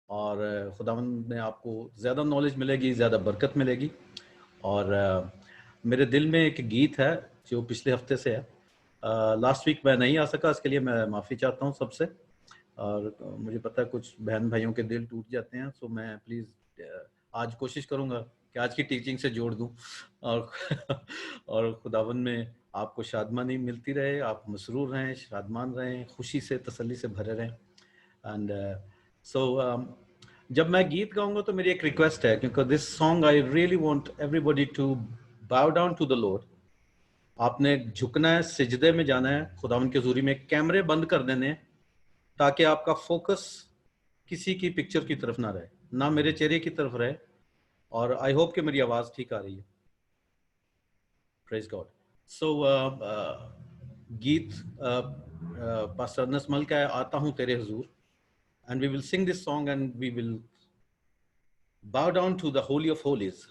اور خداوند میں آپ کو زیادہ نالج ملے گی، زیادہ برکت ملے گی. اور میرے دل میں ایک گیت ہے جو پچھلے ہفتے سے ہے. لاسٹ ویک میں نہیں آ سکا، اس کے لیے میں معافی چاہتا ہوں سب سے. اور مجھے پتہ ہے کچھ بہن بھائیوں کے دل ٹوٹ جاتے ہیں، سو میں پلیز آج کوشش کروں گا کہ آج کی ٹیچنگ سے جوڑ دوں. اور اور خداوند میں آپ کو شادمانی ملتی رہے، آپ مسرور رہیں، شادمان رہیں، خوشی سے تسلی سے بھرے رہیں. اینڈ سو جب میں گیت گاؤں گا تو میری ایک ریکویسٹ ہے، کیونکہ this song I really want everybody to bow down to the Lord. آپ نے جھکنا ہے، سجدے میں جانا ہے خداوند کے حضوری میں. کیمرے بند کر دینے ہیں تاکہ آپ کا فوکس کسی کی پکچر کی طرف نہ رہے، نہ میرے چہرے کی طرف رہے. اور آئی ہوپ کہ میری آواز ٹھیک آ رہی ہے. پریز گاڈ. سو گیت پاسٹر ارنس مل کا ہے، آتا ہوں تیرے حضور. اینڈ وی ول سنگ this song and we will bow down to the holy of holies.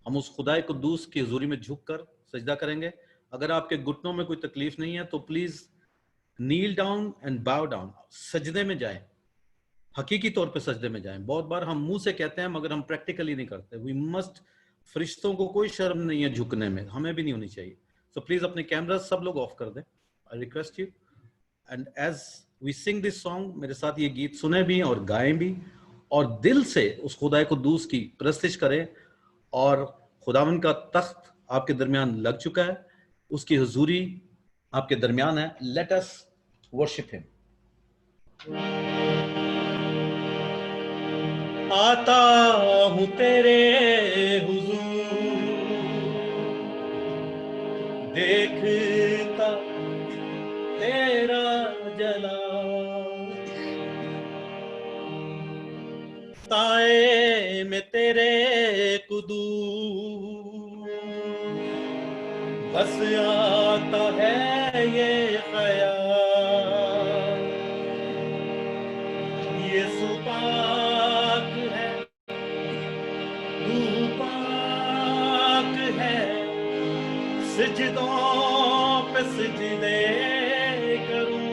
ہم اس خدائے قدوس کی حضوری میں جھک کر سجدہ کریں گے. اگر آپ کے گھٹنوں میں کوئی تکلیف نہیں ہے تو please kneel down and bow down, سجدے میں جائیں، حقیقی طور پہ سجدے میں جائیں. بہت بار ہم منہ سے کہتے ہیں مگر ہم پریکٹیکلی نہیں کرتے. وی مسٹ، فرشتوں کو کوئی شرم نہیں ہے جھکنے میں، ہمیں بھی نہیں ہونی چاہیے. سو پلیز اپنے کیمراز سب لوگ آف کر دیں. I request you. And as we sing this song, میرے ساتھ یہ گیت سنیں بھی اور گائیں بھی، اور دل سے اس خدائے قدوس کی پرستش کریں. اور خداوند کا تخت آپ کے درمیان لگ چکا ہے، اس کی حضوری آپ کے درمیان ہے. لیٹ اس ورشپ ہم. آتا ہوں تیرے حضور، دیکھتا تیرا جلال، تائے میں تیرے قدوس، بس آتا ہے یہ خیال، یسوع پاک ہے، تو پاک ہے، سجدوں پہ سجدے کروں.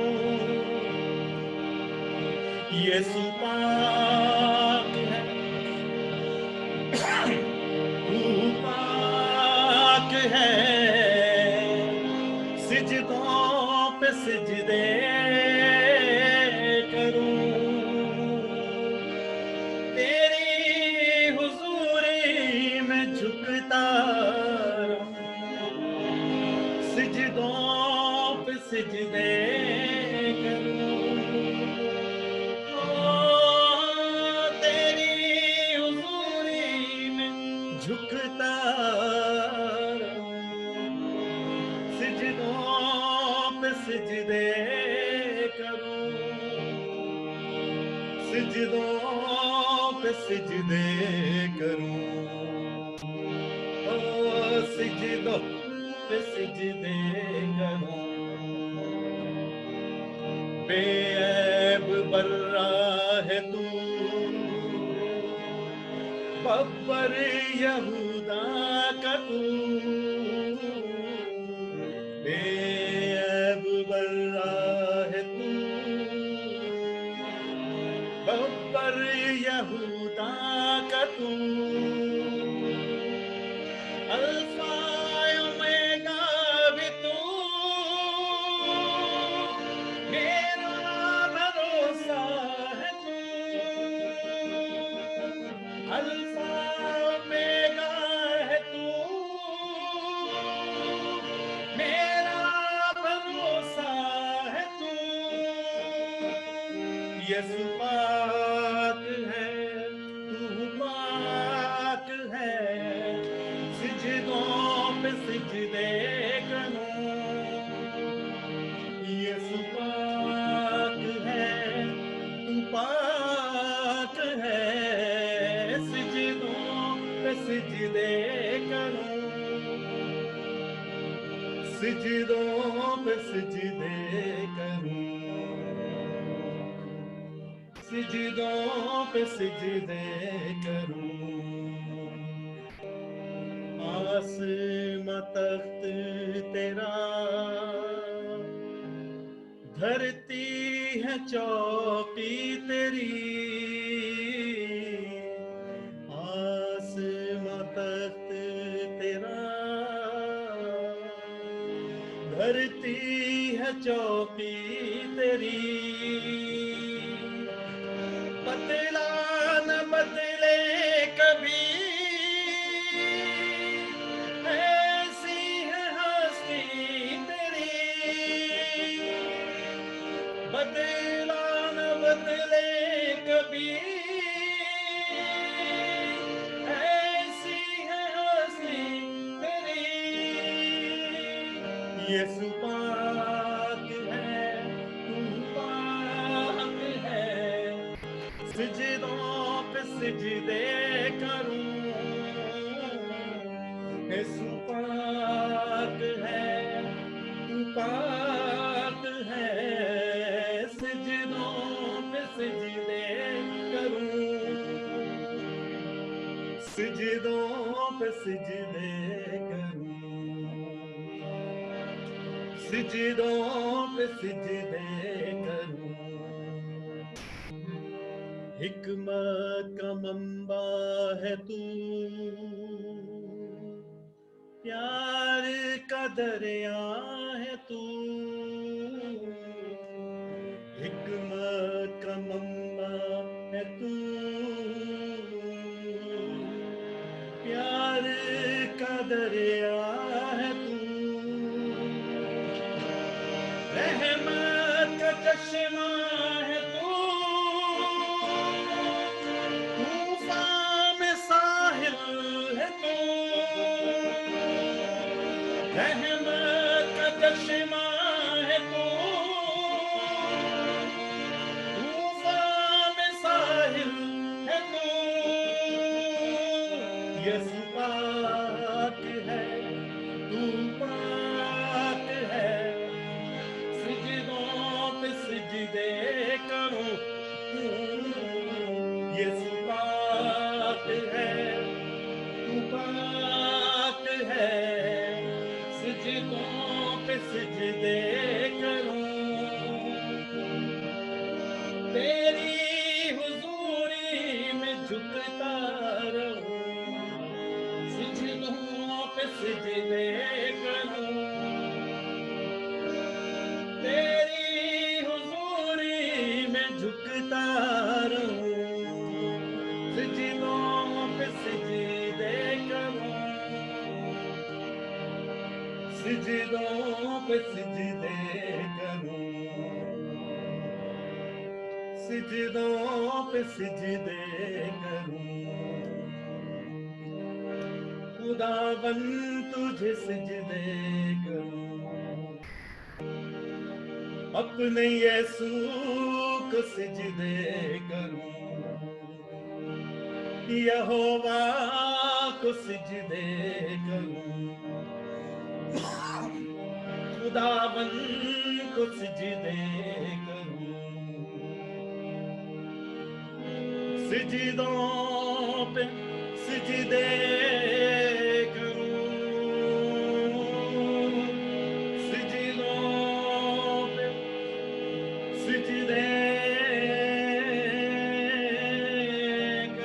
یسوع پاک ہے، تو پاک ہے، سجدوں پہ سجدے کروں. تیری حضوری میں جھکتا رہوں، سجدوں پہ سجدے کروں. تیری حضوری میں جھکتا رہوں، سجدوں پہ سجدے کروں، سجدوں پہ سجدے کروں. سجدوں پہ سجدے کروں. بے عیب برا ہے تو، ببر یہودا کا تو، بے عیب برا ہے تو، ببر یہودا کا تو، الفا اومیگا بھی تو، میرا بھروسہ ہے تو، الفا اومیگا ہے تو، میرا بھروسہ ہے تو. یسوع پاک ہے، تو پاک ہے، سجدوں پہ سجدے کروں. یسوع پاک ہے، تو پاک ہے، سجدوں پہ سجدے کروں، سجدوں پہ سجدے کروں، سجدوں پہ سجدے کروں. آسماں تخت تیرا، دھرتی ہے چوکی تیری، بھرتی ہے چوکی تیری، بدلا نہ بدلے کبھی، ایسی ہے ہستی تیری، بدلا نہ بدلے کبھی، ایسی ہے ہستی تیری، یسوع پاک ہے، تو پاک ہے، سجدوں پہ سجدے کروں، یسوع پاک ہے، تو پاک ہے، سجدوں پہ سجدے کروں، سجدوں پہ سجدے کروں، سجدوں پہ سجدے کروں، حکمت کا منبع ہے تو، پیار کا دریا ہے تو، حکمت کا منبع ہے تو، پیار کا دریا ہے تو، رحمت کا چشمہ ہے تو، طوفان میں ساحل ہے تو، رحمت کا چشمہ ہے تو، طوفان میں ساحل ہے تو، یسوع پاک ہے، تو پاک ہے، سجدوں پہ سجدے کروں، یسوع پاک ہے، تو پاک ہے، سجدوں پہ سجدے کروں، تیری حضوری میں جھکتا رہوں، سجدوں پہ سجدے کروں، تیری حضوری میں جھکتا رہوں، سجدوں پہ سجدے کروں، سجدوں پہ سجدے کروں، سجدوں پہ سجدے کروں، خداوند تجھے سجدے کروں، اپنے یسوع کو سجدے کروں، یہوہ کو سجدے کروں، خداوند کو سجدے کروں، سجدوں پہ سجدے کروں، سجدوں پہ سجدے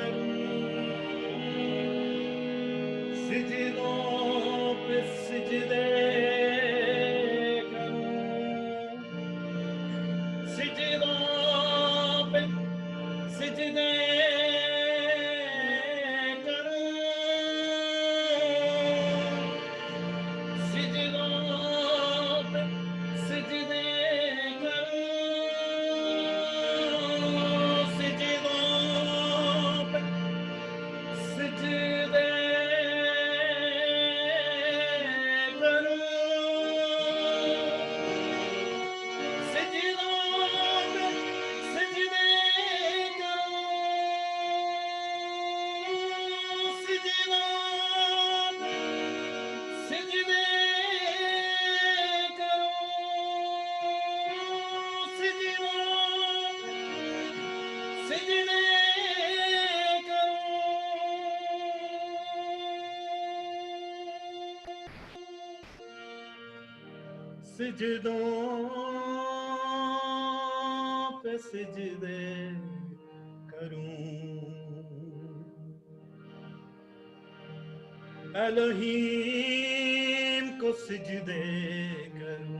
کروں، سجدوں پہ سجدے کروں، سجدوں پہ سجدے کروں، سجدوں پہ سجدے کروں، سجدوں پہ سجدے کروں، سجدوں پہ سجدے کروں، سجدوں پہ سجدے کروں، سجدوں پہ سجدے کروں، سجدوں پہ سجدے کروں، الوہیم کو سجدے کروں،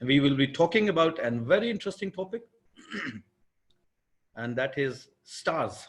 We will be talking about a very interesting topic and that is stars.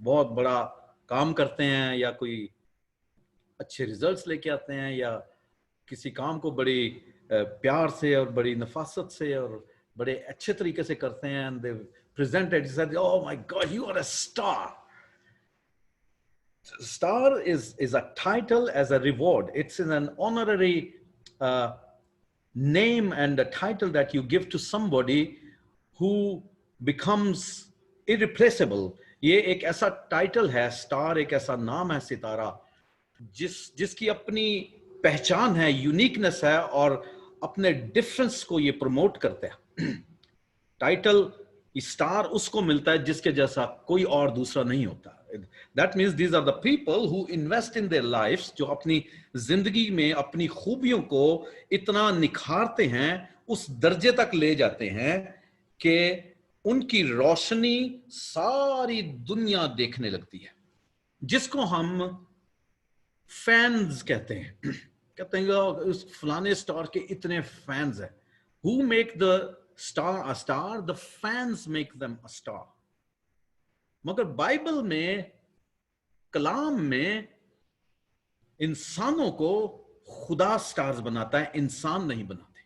بہت بڑا کام کرتے ہیں یا کوئی اچھے ریزلٹس لے کے آتے ہیں یا کسی کام کو بڑی پیار سے اور بڑی نفاست سے اور بڑے اچھے طریقے سے کرتے ہیں and they present it, said, oh my God, you are a star. Star is a title as a reward. It's an honorary name and a title that you give to somebody who becomes irreplaceable. یہ ایک ایسا title ہے, star ایک ایسا نام ہے, ستارہ, جس کی اپنی پہچان ہے, یونیکنس ہے, اور اپنے ڈفرنس کو یہ پروموٹ کرتے ہیں. ٹائٹل اسٹار اس کو ملتا ہے جس کے جیسا کوئی اور دوسرا نہیں ہوتا. That means these are the people who invest in their lives, جو اپنی زندگی میں اپنی خوبیوں کو اتنا نکھارتے ہیں, اس درجے تک لے جاتے ہیں کہ ان کی روشنی ساری دنیا دیکھنے لگتی ہے, جس کو ہم فینز کہتے ہیں. کہتے ہیں اس فلانے اسٹار کے اتنے فینز ہیں. Who make the star a star? The fans make them a star. مگر بائبل میں, کلام میں, انسانوں کو خدا سٹارز بناتا ہے, انسان نہیں بناتے.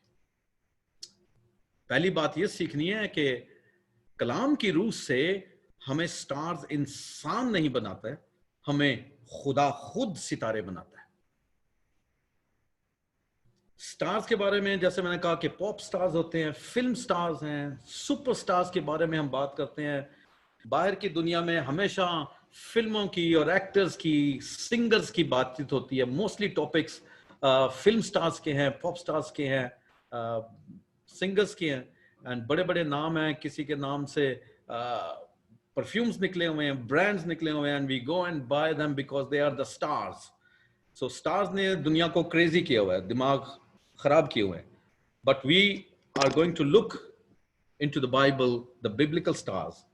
پہلی بات یہ سیکھنی ہے کہ کلام کی روح سے ہمیں سٹارز انسان نہیں بناتا ہے, ہمیں خدا خود ستارے بناتا ہے. سٹارز کے بارے میں جیسے میں نے کہا کہ پاپ سٹارز ہوتے ہیں, فلم سٹارز ہیں, سپر سٹارز کے بارے میں ہم بات کرتے ہیں. باہر کی دنیا میں ہمیشہ فلموں کی اور ایکٹرز کی, سنگرز کی بات چیت ہوتی ہے. موسٹلی ٹاپکس فلم سٹارز کے ہیں, پاپ سٹارز کے ہیں, سنگرز کے ہیں, اینڈ بڑے بڑے نام ہیں. کسی کے نام سے پرفیومز نکلے ہوئے ہیں, برانڈز نکلے ہوئے ہیں, and we go and buy them because they are the stars. So stars نے دنیا کو کریزی کیا ہوا ہے, دماغ خراب کیے ہوئے ہیں. But we are going to look into the Bible, the biblical stars.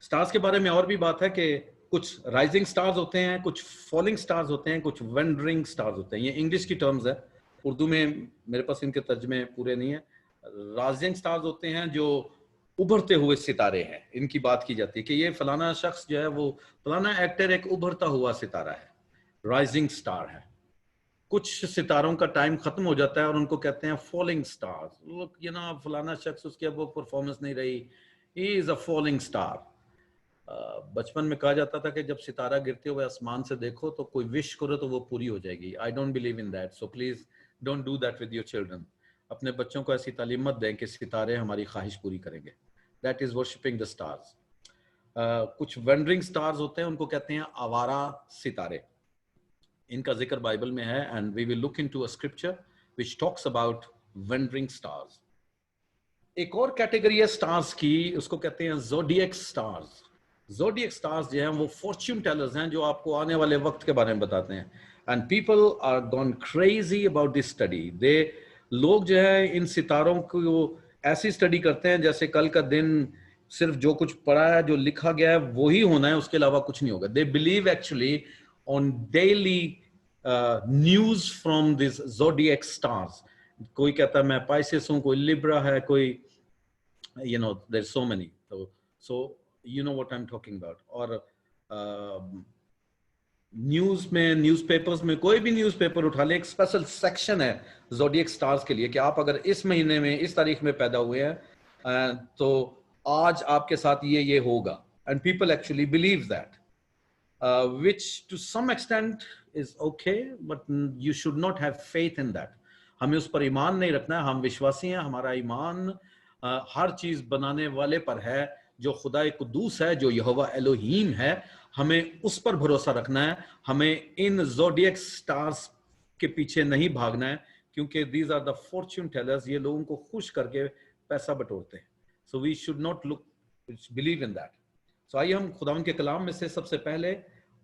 Stars کے بارے میں اور بھی بات ہے کہ کچھ رائزنگ سٹارز ہوتے ہیں, کچھ فالنگ سٹارز ہوتے ہیں, کچھ وینڈرنگ سٹارز ہوتے ہیں. یہ انگلش کی ٹرمز ہے, اردو میں میرے پاس ان کے ترجمے پورے نہیں ہیں. رائزنگ سٹارز ہوتے ہیں جو ابھرتے ہوئے ستارے ہیں. ان کی بات کی جاتی ہے کہ یہ فلانا شخص جو ہے, وہ فلانا ایکٹر ایک ابھرتا ہوا ستارہ ہے, رائزنگ سٹار ہے. کچھ ستاروں کا ٹائم ختم ہو جاتا ہے اور ان کو کہتے ہیں فالنگ سٹارز. فلانا شخص, اس کی اب وہ پرفارمنس نہیں رہی, ہی از اے فالنگ سٹار. بچپن میں کہا جاتا تھا کہ جب ستارہ گرتے ہوئے آسمان سے دیکھو تو کوئی وش کرو تو وہ پوری ہو جائے گی. I don't believe in that, so please don't do that with your children. اپنے بچوں کو ایسی تعلیم مت دیں کہ ستارے ہماری خواہش پوری کریں گے. That is worshipping the stars. کچھ وینڈرنگ سٹارز ہوتے ہیں, ان کو کہتے ہیں آوارہ ستارے. ان کا ذکر بائبل میں ہے, and we will look into a scripture which talks about wandering stars. ایک اور کیٹیگری ہے سٹارز کی, اس کو کہتے ہیں زوڈیک سٹارز. زوڈیک سٹارز جو ہیں وہ فارچون ٹیلرز ہیں, جو آپ کو آنے والے وقت کے بارے میں بتاتے ہیں. And people are gone crazy about this study. لوگ جو ہے ان ستاروں کو ایسی اسٹڈی کرتے ہیں جیسے کل کا دن صرف جو کچھ پڑھا ہے, جو لکھا گیا ہے وہی ہونا ہے, اس کے علاوہ کچھ نہیں ہوگا. They believe actually on daily news from this zodiac stars. کوئی کہتا ہے میں پائسس ہوں, کوئی لبرا ہے, کوئی there's so many. So you know what I'm talking about. اور نیوز میں, نیوز پیپرز میں, کوئی بھی نیوز پیپر اٹھا لیں, ایک اسپیشل سیکشن ہے زوڈیک سٹارز کے لیے کہ آپ اگر اس مہینے میں اس تاریخ میں پیدا ہوئے ہیں تو آج آپ کے ساتھ یہ ہوگا. And people actually believe that, which to some extent is okay, but you should not have faith in that. ہمیں اس پر ایمان نہیں رکھنا ہے. ہم وشواسی ہیں, ہمارا ایمان ہر چیز بنانے والے پر ہے, جو خدا قدوس ہے, جو یہوہ الوہیم ہے. ہمیں اس پر بھروسہ رکھنا ہے. ہمیں ان زوڈیک سٹارز کے پیچھے نہیں بھاگنا ہے, کیونکہ these are the fortune tellers. یہ لوگوں کو خوش کر کے پیسہ بٹورتے ہیں. So we should not believe in that. So آئیے ہم خداوند کے کلام میں سے سب سے پہلے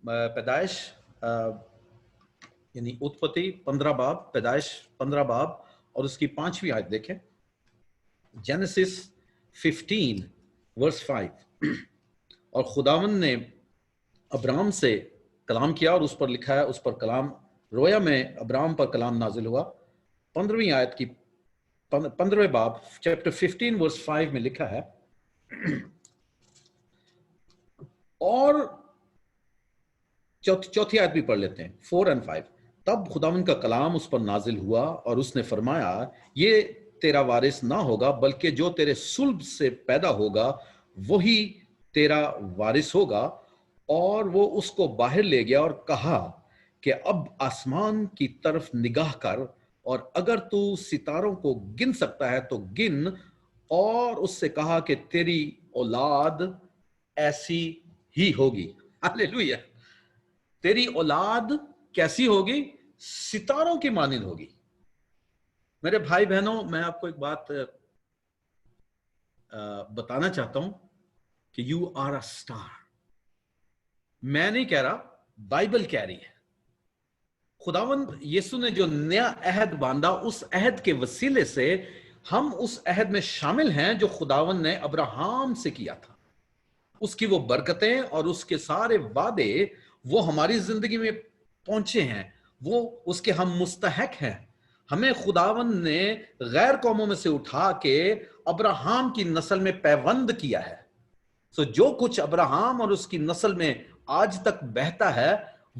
پیدائش یعنی اتپتی 15 باب, پیدائش 15 باب اور اس کی 5ویں آیت دیکھیں. Genesis 15 verse 5. اور خداوند نے ابرام سے کلام کیا اور اس پر لکھا ہے, اس پر کلام رویا میں ابرام پر کلام نازل ہوا. 15ویں آیت کی 15ویں باب چیپٹر 15 verse 5 میں لکھا ہے, اور چوتھی آیت بھی پڑھ لیتے ہیں 4 اور 5. تب خداوند کا کلام اس پر نازل ہوا اور اس نے فرمایا یہ تیرا وارث نہ ہوگا بلکہ جو تیرے صلب سے پیدا ہوگا وہی تیرا وارث ہوگا. اور وہ اس کو باہر لے گیا اور کہا کہ اب آسمان کی طرف نگاہ کر اور اگر تو ستاروں کو گن سکتا ہے تو گن. اور اس سے کہا کہ تیری اولاد ایسی ہی ہوگی. ہاللیلویہ. تیری اولاد کیسی ہوگی؟ ستاروں کی مانند ہوگی. میرے بھائی بہنوں، میں آپ کو ایک بات بتانا چاہتا ہوں کہ یو آر اے اسٹار. میں نہیں کہہ رہا، بائبل کہہ رہی ہے. خداوند یسوع نے جو نیا عہد باندھا، اس عہد کے وسیلے سے ہم اس عہد میں شامل ہیں جو خداوند نے ابراہیم سے کیا تھا. اس کی وہ برکتیں اور اس کے سارے وعدے وہ ہماری زندگی میں پہنچے ہیں، وہ اس کے ہم مستحق ہیں. ہمیں خداوند نے غیر قوموں میں سے اٹھا کے ابراہیم کی نسل میں پیوند کیا ہے. سو جو کچھ ابراہیم اور اس کی نسل میں آج تک بہتا ہے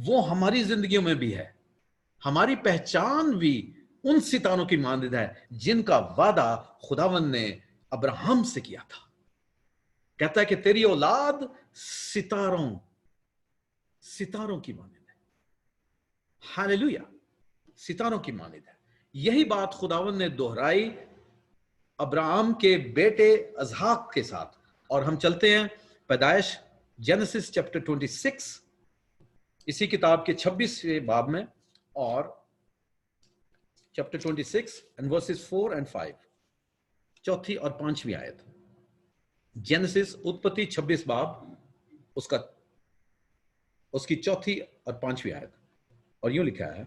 وہ ہماری زندگیوں میں بھی ہے. ہماری پہچان بھی ان ستاروں کی مانند ہے جن کا وعدہ خداوند نے ابراہیم سے کیا تھا. کہتا ہے کہ تیری اولاد ستاروں کی مانند ہے. ہاللیلویہ. ستاروں کی مانند ہے. یہی بات خداوند نے دہرائی ابراہیم کے بیٹے اسحاق کے ساتھ. اور ہم چلتے ہیں پیدائش جینیسس چیپٹر 26 اسی کتاب کے 26ویں باب میں، اور چیپٹر 26 and verses 4 and 5، چوتھی اور پانچویں آیت. جینیسس اتپتی 26 باب اس کی چوتھی اور پانچویں آیت. اور یوں لکھا ہے،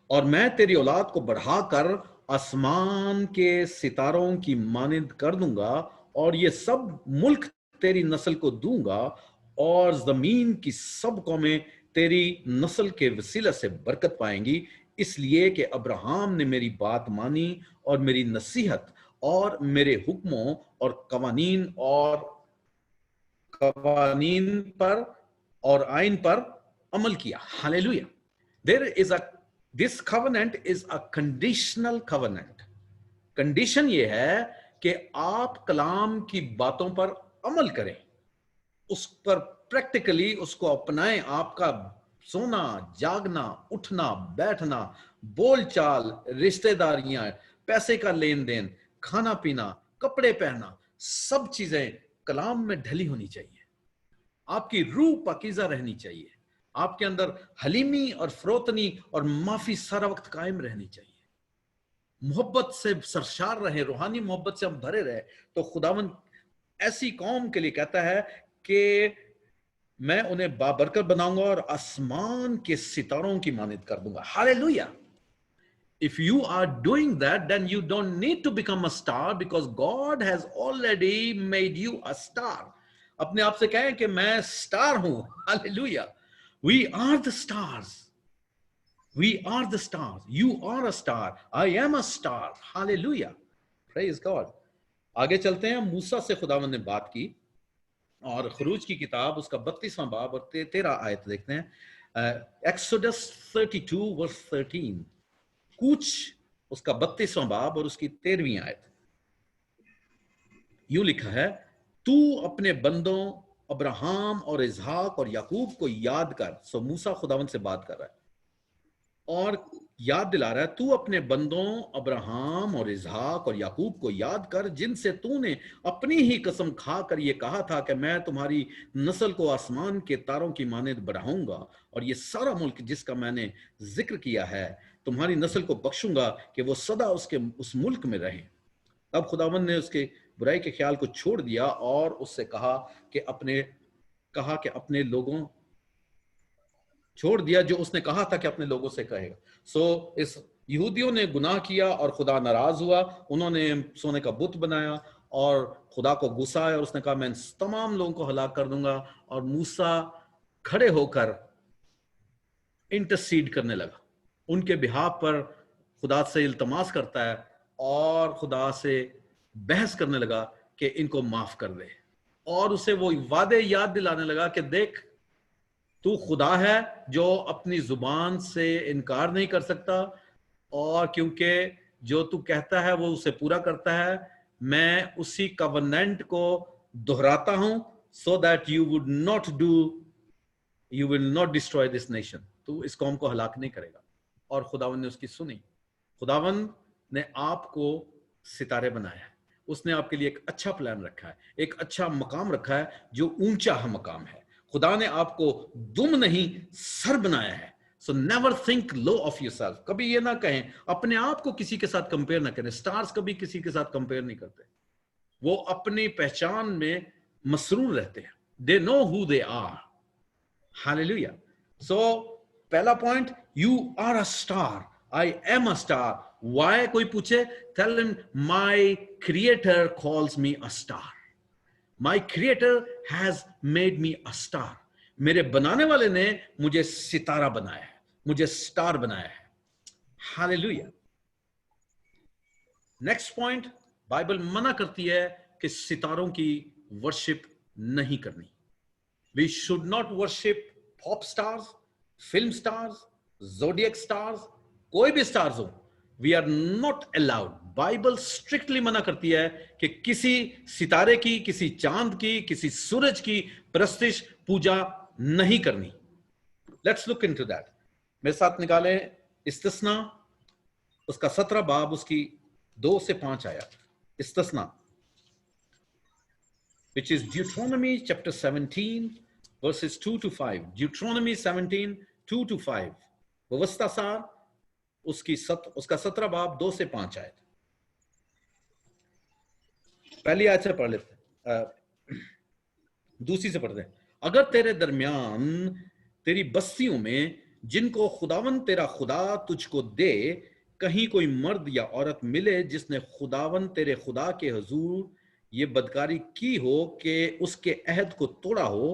اور میں تیری اولاد کو بڑھا کر آسمان کے ستاروں کی مانند کر دوں گا اور یہ سب ملک تیری نسل کو دوں گا اور زمین کی سب قومیں تیری نسل کے وسیلہ سے برکت پائیں گی، اس لیے کہ ابراہیم نے میری بات مانی اور میری نصیحت اور میرے حکموں اور قوانین پر اور آئین پر عمل کیا. ہاللیلویہ. This covenant is a conditional covenant. Condition یہ ہے کہ آپ کلام کی باتوں پر عمل کریں، اس پر پریکٹیکلی اس کو اپنائیں. آپ کا سونا، جاگنا، اٹھنا، بیٹھنا، بول چال، رشتہ داریاں، پیسے کا لین دین، کھانا پینا، کپڑے پہننا، سب چیزیں کلام میں ڈھلی ہونی چاہیے. آپ کی روح پاکیزہ رہنی چاہیے. آپ کے اندر حلیمی اور فروتنی اور معافی سارا وقت قائم رہنی چاہیے. محبت سے سرشار رہے، روحانی محبت سے ہم بھرے رہے. تو خداوند ایسی قوم کے لیے کہتا ہے کہ میں انہیں بابرکت بناؤں گا اور آسمان کے ستاروں کی مانند کر دوں گا. ہاللیلویہ. If you are doing that, then you don't need to become a star because God has already made you a star. اپنے آپ سے کہیں کہ میں سٹار ہوں. ہاللیلویہ. We are the stars. We are the stars. You are a star. I am a star. Hallelujah. Praise God. آگے چلتے ہیں. موسیٰ سے خداوند نے بات کی اور خروج کی کتاب اس کا 32واں باب اور 13 آیت دیکھتے ہیں. Exodus 32 verse 13. کوچ اس کا 32واں باب اور اس کی 13ویں آیت. یوں لکھا ہے، تو اپنے بندوں ابراہیم اور اسحاق اور یعقوب کو یاد کر. سو موسیٰ خداوند سے بات کر رہا ہے اور یاد دلا رہا ہے، تو اپنے بندوں ابراہیم اور اسحاق اور یعقوب کو یاد کر جن سے تو نے اپنی ہی قسم کھا کر یہ کہا تھا کہ میں تمہاری نسل کو آسمان کے تاروں کی مانند بڑھاؤں گا اور یہ سارا ملک جس کا میں نے ذکر کیا ہے تمہاری نسل کو بخشوں گا کہ وہ سدا اس ملک میں رہیں. اب خداوند نے اس کے برائی کے خیال کو چھوڑ دیا اور اس سے کہا کہ اپنے لوگوں چھوڑ دیا جو اس نے کہا تھا کہ اپنے لوگوں سے کہے گا. سو اس یہودیوں نے گناہ کیا اور خدا ناراض ہوا. انہوں نے سونے کا بت بنایا اور خدا کو غصہ آیا اور اس نے کہا میں ان تمام لوگوں کو ہلاک کر دوں گا. اور موسیٰ کھڑے ہو کر انٹرسیڈ کرنے لگا، ان کے بہاف پر خدا سے التماس کرتا ہے اور خدا سے بحث کرنے لگا کہ ان کو معاف کر دے. اور اسے وہ وعدے یاد دلانے لگا کہ دیکھ تو خدا ہے جو اپنی زبان سے انکار نہیں کر سکتا، اور کیونکہ جو تو کہتا ہے وہ اسے پورا کرتا ہے، میں اسی کوننٹ کو دہراتا ہوں so that you will not destroy this nation. تو اس قوم کو ہلاک نہیں کرے گا. اور خداوند نے اس کی سنی. خداوند نے آپ کو ستارے بنایا ہے، اس نے آپ کے لیے ایک اچھا پلان رکھا ہے، ایک اچھا مقام رکھا ہے جو اونچا مقام ہے. خدا نے آپ کو دم نہیں سر بنایا ہے. So never think low of yourself. کبھی یہ نہ کہیں، اپنے آپ کو کسی کے ساتھ کمپیئر نہ کریں. سٹارز کبھی کسی کے ساتھ کمپیئر نہیں کرتے، وہ اپنی پہچان میں مسرور رہتے ہیں. They know who they are. Hallelujah. So پہلا point, you are a star. I am a star. Why؟ کوئی پوچھے، tell him my creator calls me a star. My creator has made me a star. میرے بنانے والے نے مجھے ستارہ بنایا ہے، مجھے سٹار بنایا ہے. Hallelujah. نیکسٹ پوائنٹ، بائبل منع کرتی ہے کہ ستاروں کی ورشپ نہیں کرنی. We should not worship pop stars, film stars, zodiac stars, کوئی بھی stars who. We are not allowed. Bible strictly منع کرتی ہے کہ کسی ستارے کی، کسی چاند کی، کسی سورج کی پرستش، پوجا نہیں کرنی. Let's look into that. میرے ساتھ نکالیں استثنا، اس کا 17 باب، اس کی 2 سے 5 آیات. استثنا which is Deuteronomy chapter 17 verses 2 to 5. Deuteronomy 17 2 to 5. ووستا سار اس کا 17 باب 2 سے 5 آیت. پہلی آیت سے پڑھ لیتے ہیں، دوسری سے پڑھتے ہیں. اگر تیرے درمیان تیری بستیوں میں جن کو خداوند تیرا خدا تجھ کو دے کہیں کوئی مرد یا عورت ملے جس نے خداوند تیرے خدا کے حضور یہ بدکاری کی ہو کہ اس کے عہد کو توڑا ہو،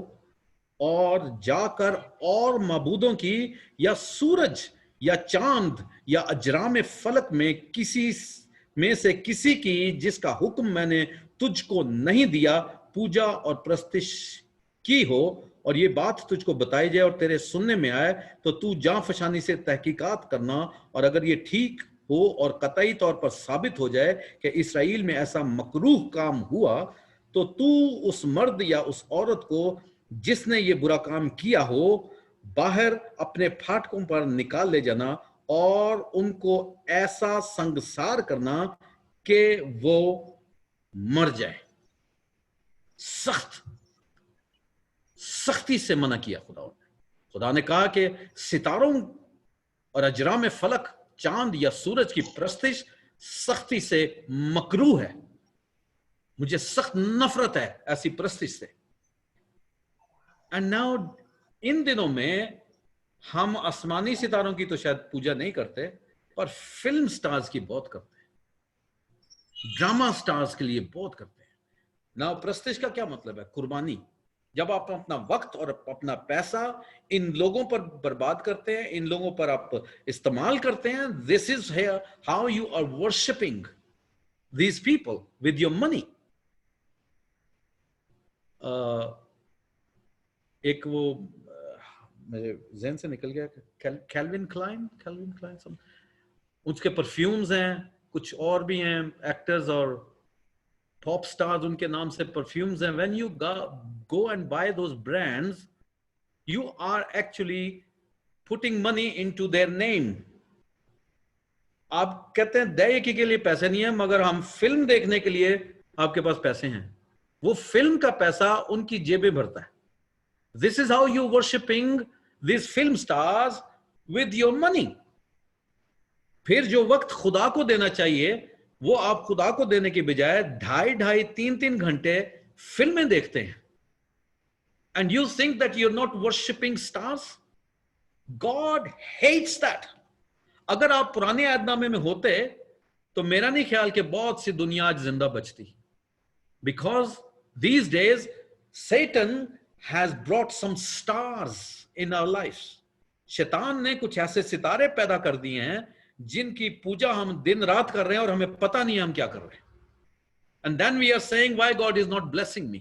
اور جا کر اور معبودوں کی یا سورج یا چاند یا اجرام فلک میں کسی میں سے کسی کی جس کا حکم میں نے تجھ کو نہیں دیا پوجا اور پرستش کی ہو، اور یہ بات تجھ کو بتائی جائے اور تیرے سننے میں آئے، تو جاں فشانی سے تحقیقات کرنا، اور اگر یہ ٹھیک ہو اور قطعی طور پر ثابت ہو جائے کہ اسرائیل میں ایسا مکروہ کام ہوا، تو اس مرد یا اس عورت کو جس نے یہ برا کام کیا ہو باہر اپنے پھاٹکوں پر نکال لے جانا، اور ان کو ایسا سنگسار کرنا کہ وہ مر جائے. سختی سے منع کیا خدا نے کہا کہ ستاروں اور اجرام فلک، چاند یا سورج کی پرستش سختی سے مکروہ ہے. مجھے سخت نفرت ہے ایسی پرستش سے. اینڈ ناؤ ان دنوں میں ہم آسمانی ستاروں کی تو شاید پوجا نہیں کرتے، پر فلم سٹارز کی بہت کرتے ہیں، ڈراما سٹارز کے لیے بہت کرتے ہیں. نا پرستش کا کیا مطلب ہے؟ قربانی. جب آپ اپنا وقت اور اپنا پیسہ ان لوگوں پر برباد کرتے ہیں، ان لوگوں پر آپ استعمال کرتے ہیں، this is how you are worshipping these people with your money. ایک وہ میرے ذہن سے نکل گیا، کیلوین کلائن اس کے پرفیومز ہیں، کچھ اور بھی ہیں ایکٹرز اور پاپ سٹارز، ان کے نام سے پرفیومز ہیں. when you go and buy those brands you are actually putting money into their name. آپ کہتے ہیں دے کے لیے پیسے نہیں ہیں، مگر ہم فلم دیکھنے کے لیے آپ کے پاس پیسے ہیں. وہ فلم کا پیسہ ان کی جیبیں بھرتا ہے. This is how you worshipping these film stars with your money. پھر جو وقت خدا کو دینا چاہیے وہ آپ خدا کو دینے کے بجائے 2.5-3 گھنٹے فلمیں دیکھتے ہیں. And you think that you're not worshipping stars? God hates that. اگر آپ پرانے عہد نامے میں ہوتے تو میرا نہیں خیال کہ بہت سی دنیا آج زندہ بچتی. Because these days Satan has brought some stars in our lives. شیطان نے کچھ ایسے ستارے پیدا کر دیے ہیں جن کی پوجا ہم دن رات کر رہے ہیں اور ہمیں پتہ نہیں ہم کیا کر رہے ہیں. And then we are saying why God is not blessing me.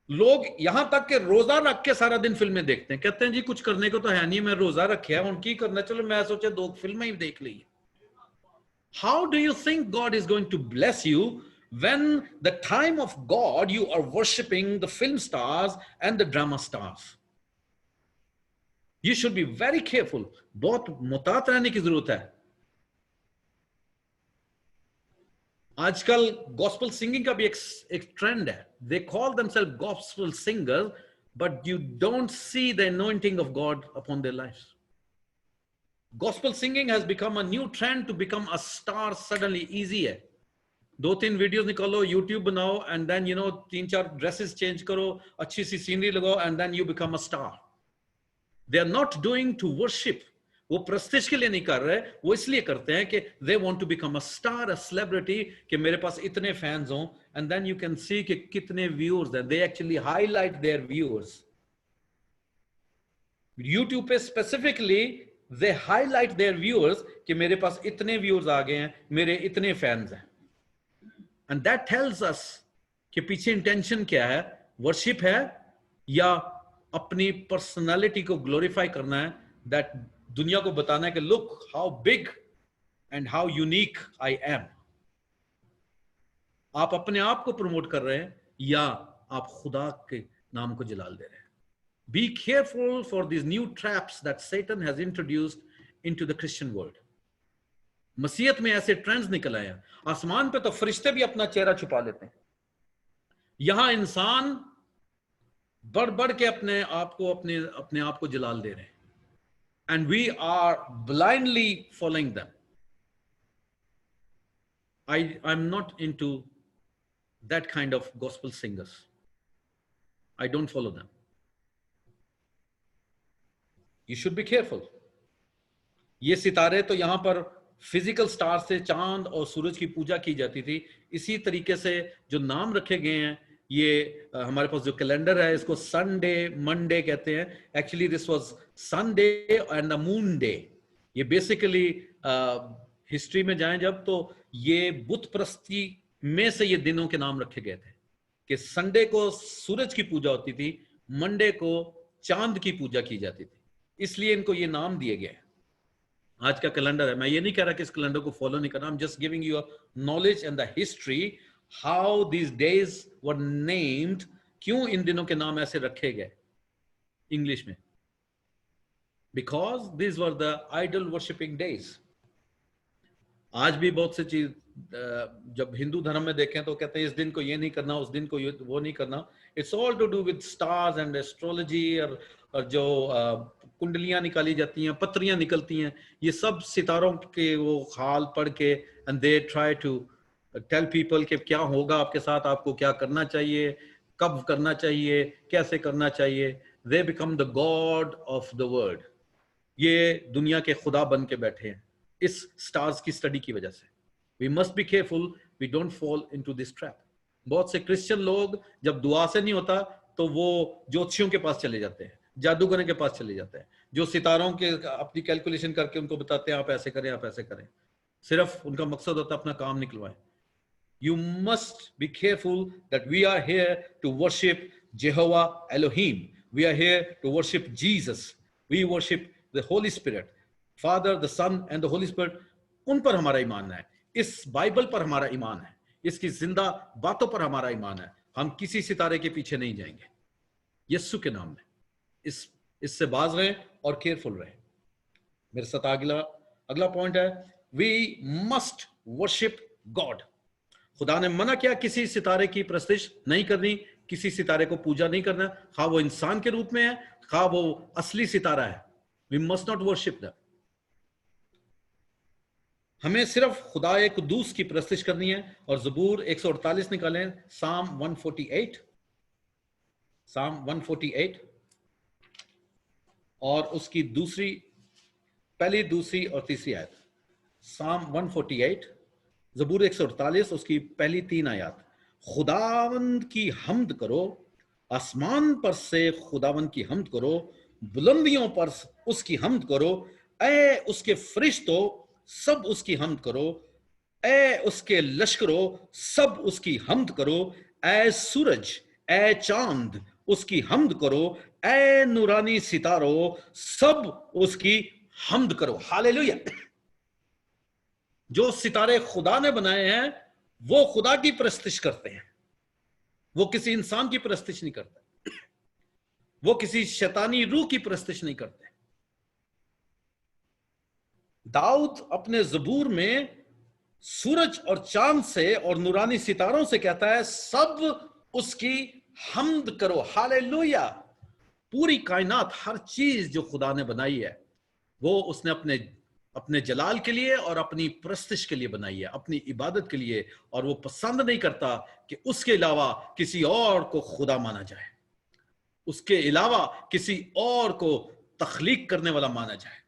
لوگ یہاں تک کہ روزہ رکھ کے سارا دن فلمیں دیکھتے ہیں, کہتے ہیں جی کچھ کرنے کو تو ہے نہیں, میں روزہ رکھے ان کی کرنا, چلو میں سوچے 2 فلمیں ہی دیکھ لی. How do you think God is going to bless you when the time of God you are worshipping the film stars and the drama stars? You should be very careful. بہت محتاط رہنے کی ضرورت ہے. آج کل گاسپل سنگنگ کا بھی ایک ٹرینڈ ہے. They call themselves gospel singers, but you don't see the anointing of God upon their lives. Gospel singing has become a new trend to become a star suddenly. Easy ہے. 2-3 videos نکالو, YouTube بناؤ, and then 3-4 dresses change کرو, اچھی سی scenery لگاؤ, and then you become a star. They are not doing to worship. وہ پرستش کے لیے نہیں کر رہے, وہ اس لیے کرتے ہیں کہ they want to become a star, a celebrity, کہ میرے پاس اتنے فینز ہوں, and then you can see کہ کتنے ویورز ہیں. They actually highlight their viewers. YouTube پہ specifically they highlight their viewers کہ میرے پاس اتنے ویورز آ گئے ہیں, میرے اتنے فینز ہیں. And that tells us کہ پیچھے انٹینشن کیا ہے, ورشپ ہے یا اپنی پرسنالٹی کو گلوریفائی کرنا ہے, that دنیا کو بتانا ہے کہ look how big and how unique I am. آپ اپنے آپ کو پروموٹ کر رہے ہیں یا آپ خدا کے نام کو جلال دے رہے ہیں. Be careful for these new traps that Satan has introduced into the Christian world. مسیحیت میں ایسے ٹرینڈز نکل آئے ہیں. آسمان پہ تو فرشتے بھی اپنا چہرہ چھپا لیتے ہیں, یہاں انسان بڑھ بڑھ کے اپنے آپ کو جلال دے رہے ہیں. And we are blindly following them. I'm not into that kind of gospel singers. I don't follow them. You should be careful. یہ ستارے تو یہاں پر فزیکل سٹار سے چاند اور سورج کی پوجا کی جاتی تھی. اسی طریقے سے جو نام رکھے گئے ہیں, یہ ہمارے پاس جو کیلنڈر ہے اس کو سنڈے منڈے کہتے ہیں. Actually this was Sunday and the moon day. یہ بیسیکلی ہسٹری میں جائیں جب تو یہ بت پرستی میں سے یہ دنوں کے نام رکھے گئے تھے کہ سنڈے کو سورج کی پوجا ہوتی تھی, منڈے کو چاند کی پوجا کی جاتی تھی, اس لیے ان کو یہ نام دیے گئے. آج کا کیلنڈر ہے, میں یہ نہیں کہہ رہا کہ اس کیلنڈر کو فالو نہیں کرنا. I'm just giving you a knowledge and the history how these days were named. کیوں ان دنوں کے نام ایسے رکھے گئے انگلش میں؟ Because these were the idol worshipping days. آج بھی بہت سے چیز جب ہندو دھرم میں دیکھیں تو کہتے ہیں اس دن کو یہ نہیں کرنا, اس دن کو وہ نہیں کرنا. It's all to do with stars and astrology, اور جو کنڈلیاں نکالی جاتی ہیں, پتریاں نکلتی ہیں, یہ سب ستاروں کے وہ حال پڑھ کے and they try to tell people کہ کیا ہوگا آپ کے ساتھ, آپ کو کیا کرنا چاہیے, کب کرنا چاہیے, کیسے کرنا چاہیے. They become the god of the world. یہ دنیا کے خدا بن کے بیٹھے ہیں اس سٹارز کی سٹڈی کی وجہ سے. We must be careful we don't fall into this trap. بہت سے کرسچن لوگ جب دعا سے نہیں ہوتا تو وہ جوتشیوں کے پاس چلے جاتے ہیں, جادوگروں کے پاس چلے جاتے ہیں, جو ستاروں کے اپنی کیلکولیشن کر کے ان کو بتاتے ہیں آپ ایسے کریں, آپ ایسے کریں. صرف ان کا مقصد ہوتا ہے اپنا کام نکلوائیں. You must be careful that we are here to worship Jehovah Elohim. We are here to worship Jesus. We worship the Holy Spirit. Father, the Son and the Holy Spirit. ان پر ہمارا ایمان ہے, اس بائبل پر ہمارا ایمان ہے, اس کی زندہ باتوں پر ہمارا ایمان ہے. ہم کسی ستارے کے پیچھے نہیں جائیں گے یسوع کے نام میں. اس سے باز رہیں اور کیئرفل رہیں. میرے ساتھ اگلا پوائنٹ ہے, we must worship God. خدا نے منع کیا کسی ستارے کی پرستش نہیں کرنی, کسی ستارے کو پوجا نہیں کرنا, خواہ وہ انسان کے روپ میں ہے خواہ وہ اصلی ستارہ ہے. We must not worship them. ہمیں صرف خدا قدوس کی پرستش کرنی ہے. اور زبور 148 نکالیں, Psalm 148, Psalm 148 اور اس کی پہلی دوسری اور تیسری آیت. Psalm 148, زبور 148 اس کی پہلی 3 آیات. خداوند کی حمد کرو, آسمان پر سے خداوند کی حمد کرو, بلندیوں پر اس کی حمد کرو, اے اس کے فرشتوں سب اس کی حمد کرو, اے اس کے لشکروں سب اس کی حمد کرو, اے سورج اے چاند اس کی حمد کرو، اے نورانی ستاروں سب اس کی حمد کرو. ہاللیلویا. جو ستارے خدا نے بنائے ہیں وہ خدا کی پرستش کرتے ہیں، وہ کسی انسان کی پرستش نہیں کرتے، وہ کسی شیطانی روح کی پرستش نہیں کرتے. داؤد اپنے زبور میں سورج اور چاند سے اور نورانی ستاروں سے کہتا ہے سب اس کی حمد کرو. ہاللیلویا. پوری کائنات، ہر چیز جو خدا نے بنائی ہے وہ اس نے اپنے جلال کے لیے اور اپنی پرستش کے لیے بنائی ہے، اپنی عبادت کے لیے. اور وہ پسند نہیں کرتا کہ اس کے علاوہ کسی اور کو خدا مانا جائے، اس کے علاوہ کسی اور کو تخلیق کرنے والا مانا جائے،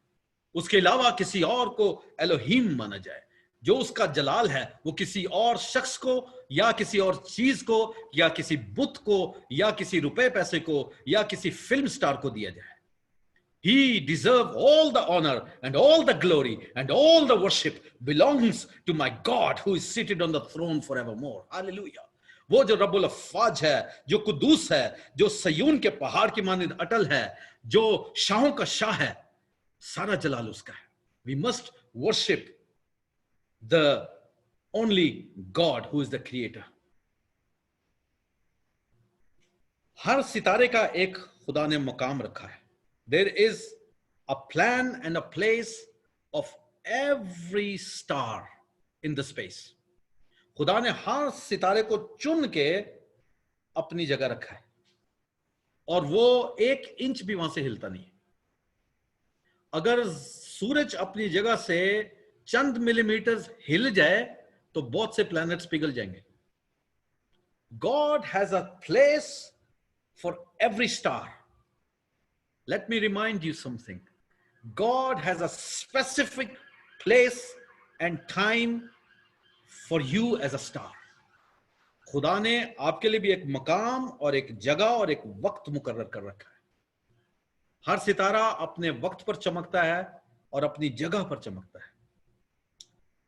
اس کے علاوہ کسی اور کو الوہیم مانا جائے. جو اس کا جلال ہے وہ کسی اور شخص کو یا کسی اور چیز کو یا کسی بت کو یا کسی روپے پیسے کو یا کسی فلم سٹار کو دیا جائے. He deserves all the honor and all the glory and all the worship belongs to my God who is seated on the throne forevermore. Hallelujah. وہ جو رب الافواج ہے، جو قدوس ہے، جو سیون کے پہاڑ کی مانند اٹل ہے، جو شاہوں کا شاہ ہے، سارا جلال اس کا ہے. We must worship the only God who is the creator. ہر ستارے کا ایک خدا نے مقام رکھا ہے. There is a plan and a place of every star in the space. خدا نے ہر ستارے کو چن کے اپنی جگہ رکھا ہے اور وہ 1 انچ بھی وہاں سے ہلتا نہیں. اگر سورج اپنی جگہ سے چند ملی میٹر ہل جائے تو بہت سے پلانٹس پگھل جائیں گے. God has a place for every star. Let me remind you something. God has a specific place and time for you as a star. خدا نے آپ کے لیے بھی ایک مقام اور ایک جگہ اور ایک وقت مقرر کر رکھا ہے. ہر ستارہ اپنے وقت پر چمکتا ہے اور اپنی جگہ پر چمکتا ہے.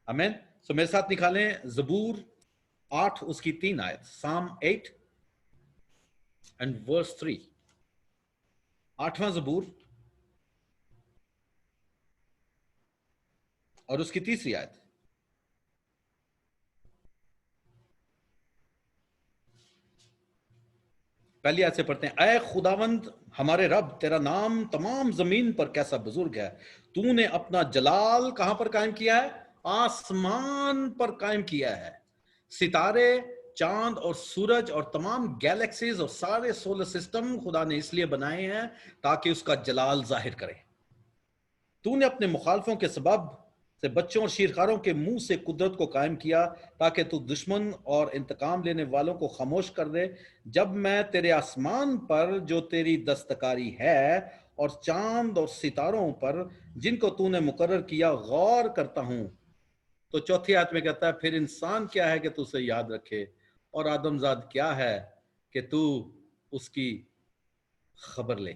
آمین. سو میرے ساتھ نکالیں زبور 8 اس کی 3 آیت. Psalm 8 and verse 3. 8واں زبور اور اس کی 3 آیت. پہلی آیت سے پڑھتے ہیں. اے خداوند ہمارے رب، تیرا نام تمام زمین پر کیسا بزرگ ہے. تو نے اپنا جلال کہاں پر قائم کیا ہے؟ آسمان پر قائم کیا ہے. ستارے، چاند اور سورج اور تمام گیلیکسیز اور سارے سولر سسٹم خدا نے اس لیے بنائے ہیں تاکہ اس کا جلال ظاہر کرے. تو نے اپنے مخالفوں کے سبب سے بچوں اور شیرخواروں کے منہ سے قدرت کو قائم کیا تاکہ تو دشمن اور انتقام لینے والوں کو خاموش کر دے. جب میں تیرے آسمان پر جو تیری دستکاری ہے اور چاند اور ستاروں پر جن کو تو نے مقرر کیا غور کرتا ہوں تو 4 آیت میں کہتا ہے پھر انسان کیا ہے کہ تو اسے یاد رکھے اور آدم زاد کیا ہے کہ تو اس کی خبر لے.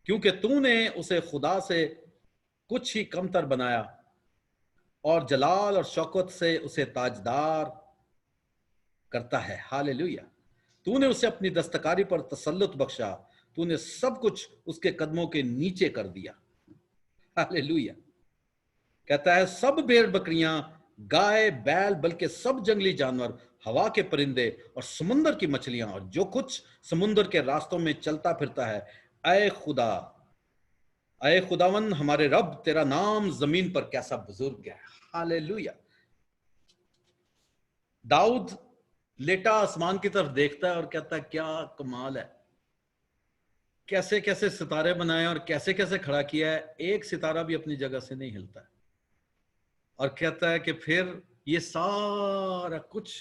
کیونکہ تو نے اسے خدا سے کچھ ہی کمتر بنایا اور جلال اور شوکت سے اسے تاجدار کرتا ہے. ہاللیلویا. تو نے اسے اپنی دستکاری پر تسلط بخشا. تو نے سب کچھ اس کے قدموں کے نیچے کر دیا. ہاللیلویا. کہتا ہے سب بھیڑ بکریاں، گائے، بیل، بلکہ سب جنگلی جانور، ہوا کے پرندے اور سمندر کی مچھلیاں اور جو کچھ سمندر کے راستوں میں چلتا پھرتا ہے. اے خدا، اے خداوند ہمارے رب، تیرا نام زمین پر کیسا بزرگ ہے. ہاللیلویا. داؤد لیٹا آسمان کی طرف دیکھتا ہے اور کہتا ہے کیا کمال ہے، کیسے کیسے ستارے بنائے اور کیسے کیسے کھڑا کیا ہے. ایک ستارہ بھی اپنی جگہ سے نہیں ہلتا ہے. اور کہتا ہے کہ پھر یہ سارا کچھ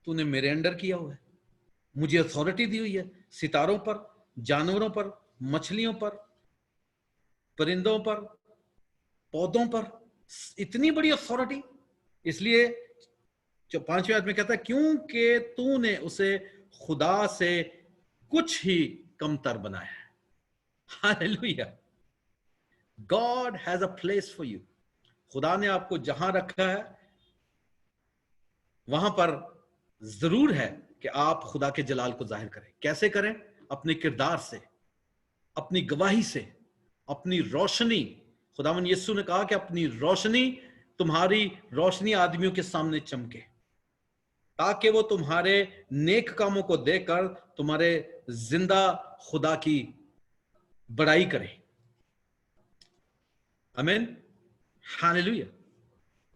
تو نے میرے انڈر کیا ہوا ہے، مجھے اتھارٹی دی ہوئی ہے ستاروں پر، جانوروں پر، مچھلیوں پر، پرندوں پر، پودوں پر. اتنی بڑی اتھارٹی. اس لیے جو 5ویں آیت میں کہتا ہے کیونکہ تو نے اسے خدا سے کچھ ہی کمتر بنایا ہے. ہاللیلویا. God has a place for you. خدا نے آپ کو جہاں رکھا ہے وہاں پر ضرور ہے کہ آپ خدا کے جلال کو ظاہر کریں. کیسے کریں؟ اپنے کردار سے، اپنی گواہی سے، اپنی روشنی. خداوند یسوع نے کہا کہ اپنی روشنی، تمہاری روشنی آدمیوں کے سامنے چمکے، تاکہ وہ تمہارے نیک کاموں کو دیکھ کر تمہارے زندہ خدا کی بڑائی کرے. آمین، ہاللیلویا.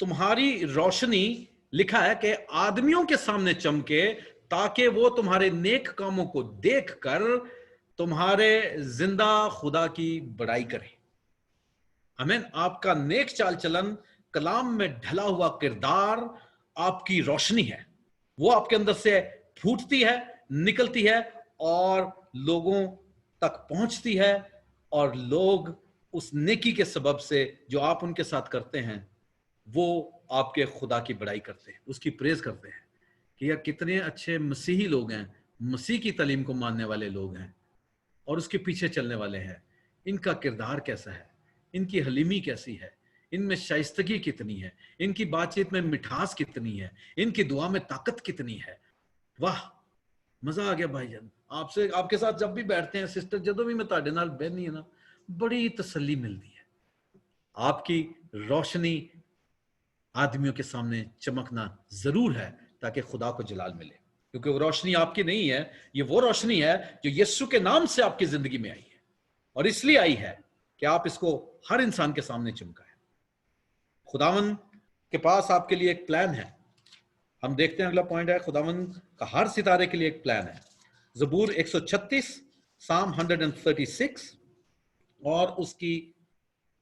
تمہاری روشنی لکھا ہے کہ آدمیوں کے سامنے چمکے تاکہ وہ تمہارے نیک کاموں کو دیکھ کر تمہارے زندہ خدا کی بڑائی کرے. آمین. آپ کا نیک چال چلن، کلام میں ڈھلا ہوا کردار آپ کی روشنی ہے. وہ آپ کے اندر سے پھوٹتی ہے، نکلتی ہے اور لوگوں تک پہنچتی ہے، اور لوگ اس نیکی کے سبب سے جو آپ ان کے ساتھ کرتے ہیں وہ آپ کے خدا کی بڑائی کرتے ہیں، اس کی پریز کرتے ہیں کہ یہ کتنے اچھے مسیحی لوگ ہیں، مسیح کی تعلیم کو ماننے والے لوگ ہیں اور اس کے پیچھے چلنے والے ہیں. ان کا کردار کیسا ہے، ان کی حلیمی کیسی ہے، ان میں شائستگی کتنی ہے، ان کی بات چیت میں مٹھاس کتنی ہے، ان کی دعا میں طاقت کتنی ہے. واہ، مزہ آ گیا بھائی جان. آپ کے ساتھ جب بھی بیٹھتے ہیں سسٹر، جدو بھی میں تہاڈے نال بہنی ہے نا، بڑی تسلی ملتی ہے. آپ کی روشنی آدمیوں کے سامنے چمکنا ضرور ہے تاکہ خدا کو جلال ملے، کیونکہ وہ روشنی آپ کی نہیں ہے، یہ وہ روشنی ہے جو یسوع کے نام سے آپ کی زندگی میں آئی ہے، اور اس لیے آئی ہے کہ آپ اس کو ہر انسان کے سامنے چمکائیں. خداوند کے پاس آپ کے لیے ایک پلان ہے. ہم دیکھتے ہیں اگلا پوائنٹ ہے، خداوند کا ہر ستارے کے لیے ایک پلان ہے. زبور 136، سام 136 اور اس کی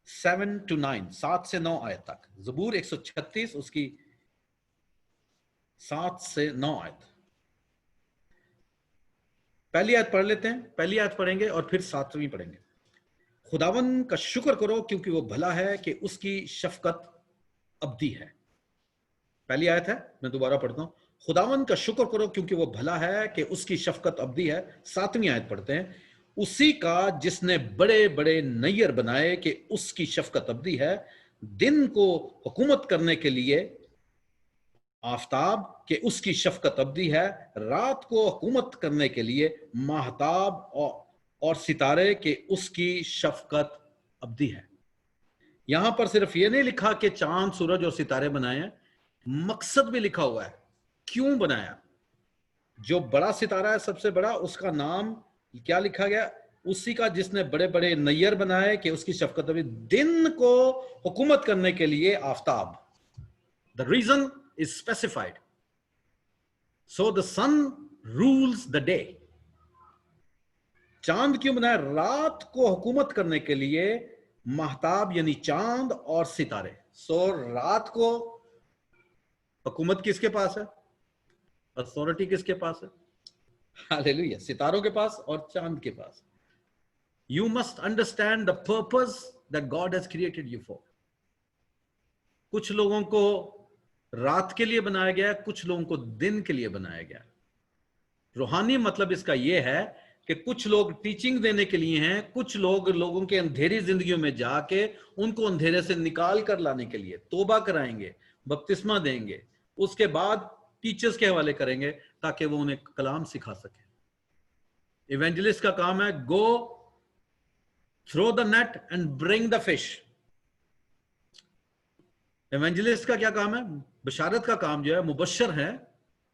7 to 9، 7 سے 9 آیت تک. زبور 136 اس کی 7 سے 9 آیت. پہلی آیت پڑھ لیتے ہیں، پہلی آیت پڑھیں گے اور پھر 7ویں پڑھیں گے. خداوند کا شکر کرو کیونکہ وہ بھلا ہے کہ اس کی شفقت ابدی ہے. پہلی آیت ہے، میں دوبارہ پڑھتا ہوں. خداوند کا شکر کرو کیونکہ وہ بھلا ہے کہ اس کی شفقت ابدی ہے. 7ویں آیت پڑھتے ہیں. اسی کا جس نے بڑے بڑے نیر بنائے کہ اس کی شفقت ابدی ہے، دن کو حکومت کرنے کے لیے آفتاب کہ اس کی شفقت ابدی ہے، رات کو حکومت کرنے کے لیے ماہتاب اور ستارے کہ اس کی شفقت ابدی ہے. یہاں پر صرف یہ نہیں لکھا کہ چاند، سورج اور ستارے بنائے ہیں، مقصد بھی لکھا ہوا ہے کیوں بنایا. جو بڑا ستارہ ہے، سب سے بڑا، اس کا نام کیا لکھا گیا؟ اسی کا جس نے بڑے بڑے نیر بنائے کہ اس کی شفقت ابدی، دن کو حکومت کرنے کے لیے آفتاب. The reason is specified. So the sun rules the day. چاند کیوں بنایا؟ رات کو حکومت کرنے کے لیے ماہتاب یعنی چاند اور ستارے. سو رات کو حکومت کس کے پاس ہے؟ اتھارٹی کس کے پاس ہے؟ ہاللیلویا، ستاروں کے پاس اور چاند کے پاس. You must understand the purpose that God has created you for. کچھ لوگوں کو رات کے لیے بنایا گیا، کچھ لوگوں کو دن کے لیے بنایا گیا. روحانی مطلب اس کا یہ ہے کہ کچھ لوگ ٹیچنگ دینے کے لیے ہیں، کچھ لوگ لوگوں کے اندھیری زندگیوں میں جا کے ان کو اندھیرے سے نکال کر لانے کے لیے توبہ کرائیں گے، بپتسمہ دیں گے، اس کے بعد ٹیچرز کے حوالے کریں گے تاکہ وہ انہیں کلام سکھا سکیں. ایونجلسٹ کا کام ہے go through the net and bring the fish. Evangelist کا کیا کام ہے؟ بشارت کا کام جو ہے، مبشر ہے،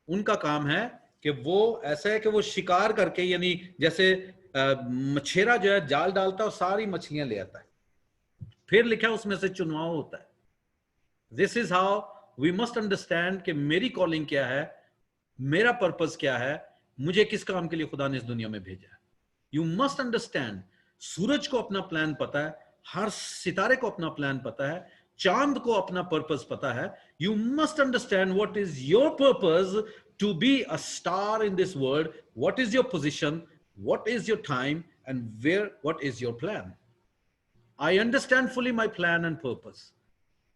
ان کا کام ہے کہ وہ ایسا ہے کہ وہ شکار کر کے، یعنی جیسے مچھیرا جو ہے جال ڈالتا ہے اور ساری مچھلیاں لے آتا ہے، پھر لکھا اس میں سے چنواؤ ہوتا ہے. This is how we must understand کہ میری کالنگ کیا ہے، میرا پرپز کیا ہے، مجھے کس کام کے لیے خدا نے اس دنیا میں بھیجا ہے. You must understand. سورج کو اپنا پلان پتا ہے، ہر ستارے کو اپنا پلان پتا ہے، چاند کو اپنا پرپز پتا ہے. You must understand what is your purpose to be a star in this world. What is your position, what is your time and where, what is your plan. I understand fully my plan and purpose.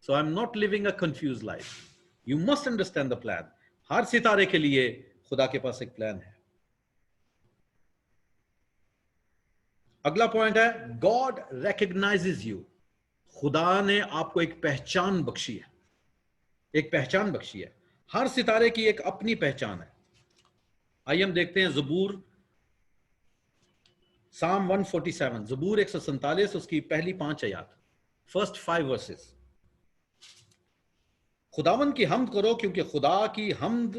So I'm not living a confused life. You must understand the plan. ہر ستارے کے لیے خدا کے پاس ایک plan ہے. اگلا point ہے God recognizes you. خدا نے آپ کو ایک پہچان بخشی ہے، ایک پہچان بخشی ہے. ہر ستارے کی ایک اپنی پہچان ہے. آئیے ہم دیکھتے ہیں زبور Psalm 147, زبور 147 اس کی پہلی 5 آیات، فرسٹ 5 ورسز. خداوند کی حمد کرو کیونکہ خدا کی حمد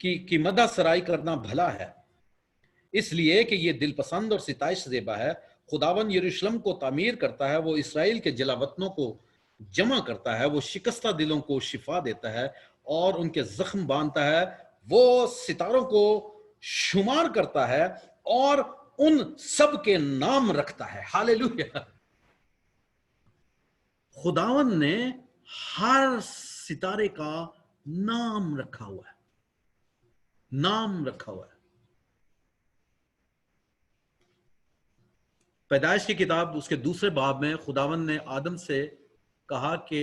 کی مدح سرائی کرنا بھلا ہے، اس لیے کہ یہ دل پسند اور ستائش زیبا ہے. خداوند یروشلم کو تعمیر کرتا ہے، وہ اسرائیل کے جلاوطنوں کو جمع کرتا ہے، وہ شکستہ دلوں کو شفا دیتا ہے اور ان کے زخم باندھتا ہے. وہ ستاروں کو شمار کرتا ہے اور ان سب کے نام رکھتا ہے. ہاللیلویا. خداوند نے ہر ستارے کا نام رکھا ہوا ہے، نام رکھا ہوا ہے. پیدائش کی کتاب اس کے دوسرے باب میں خداوند نے آدم سے کہا کہ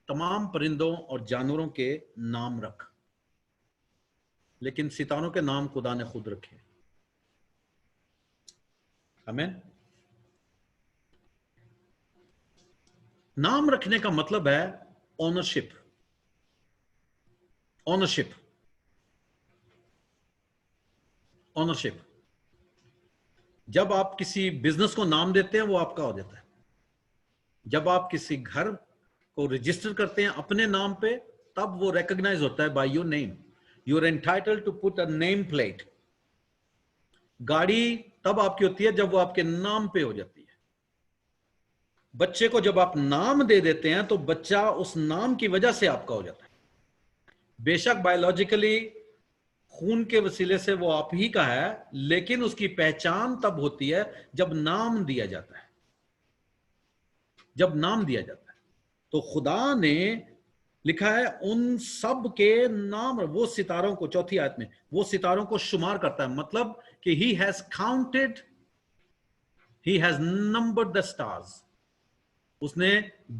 تمام پرندوں اور جانوروں کے نام رکھ، لیکن ستاروں کے نام خدا نے خود رکھے. آمین. نام رکھنے کا مطلب ہے اونرشپ. اونرشپ اونرشپ جب آپ کسی بزنس کو نام دیتے ہیں وہ آپ کا ہو جاتا ہے. جب آپ کسی گھر کو رجسٹر کرتے ہیں اپنے نام پہ تب وہ ریکگنائز ہوتا ہے by your name. You are entitled to put a name plate. گاڑی تب آپ کی ہوتی ہے جب وہ آپ کے نام پہ ہو جاتی ہے. بچے کو جب آپ نام دے دیتے ہیں تو بچہ اس نام کی وجہ سے آپ کا ہو جاتا ہے. بے شک بایولوجیکلی خون کے وسیلے سے وہ آپ ہی کا ہے، لیکن اس کی پہچان تب ہوتی ہے جب نام دیا جاتا ہے. جب نام دیا جاتا ہے تو خدا نے لکھا ہے ان سب کے نام. وہ ستاروں کو، چوتھی آیت میں وہ ستاروں کو شمار کرتا ہے، مطلب کہ he has counted, he has numbered the stars. اس نے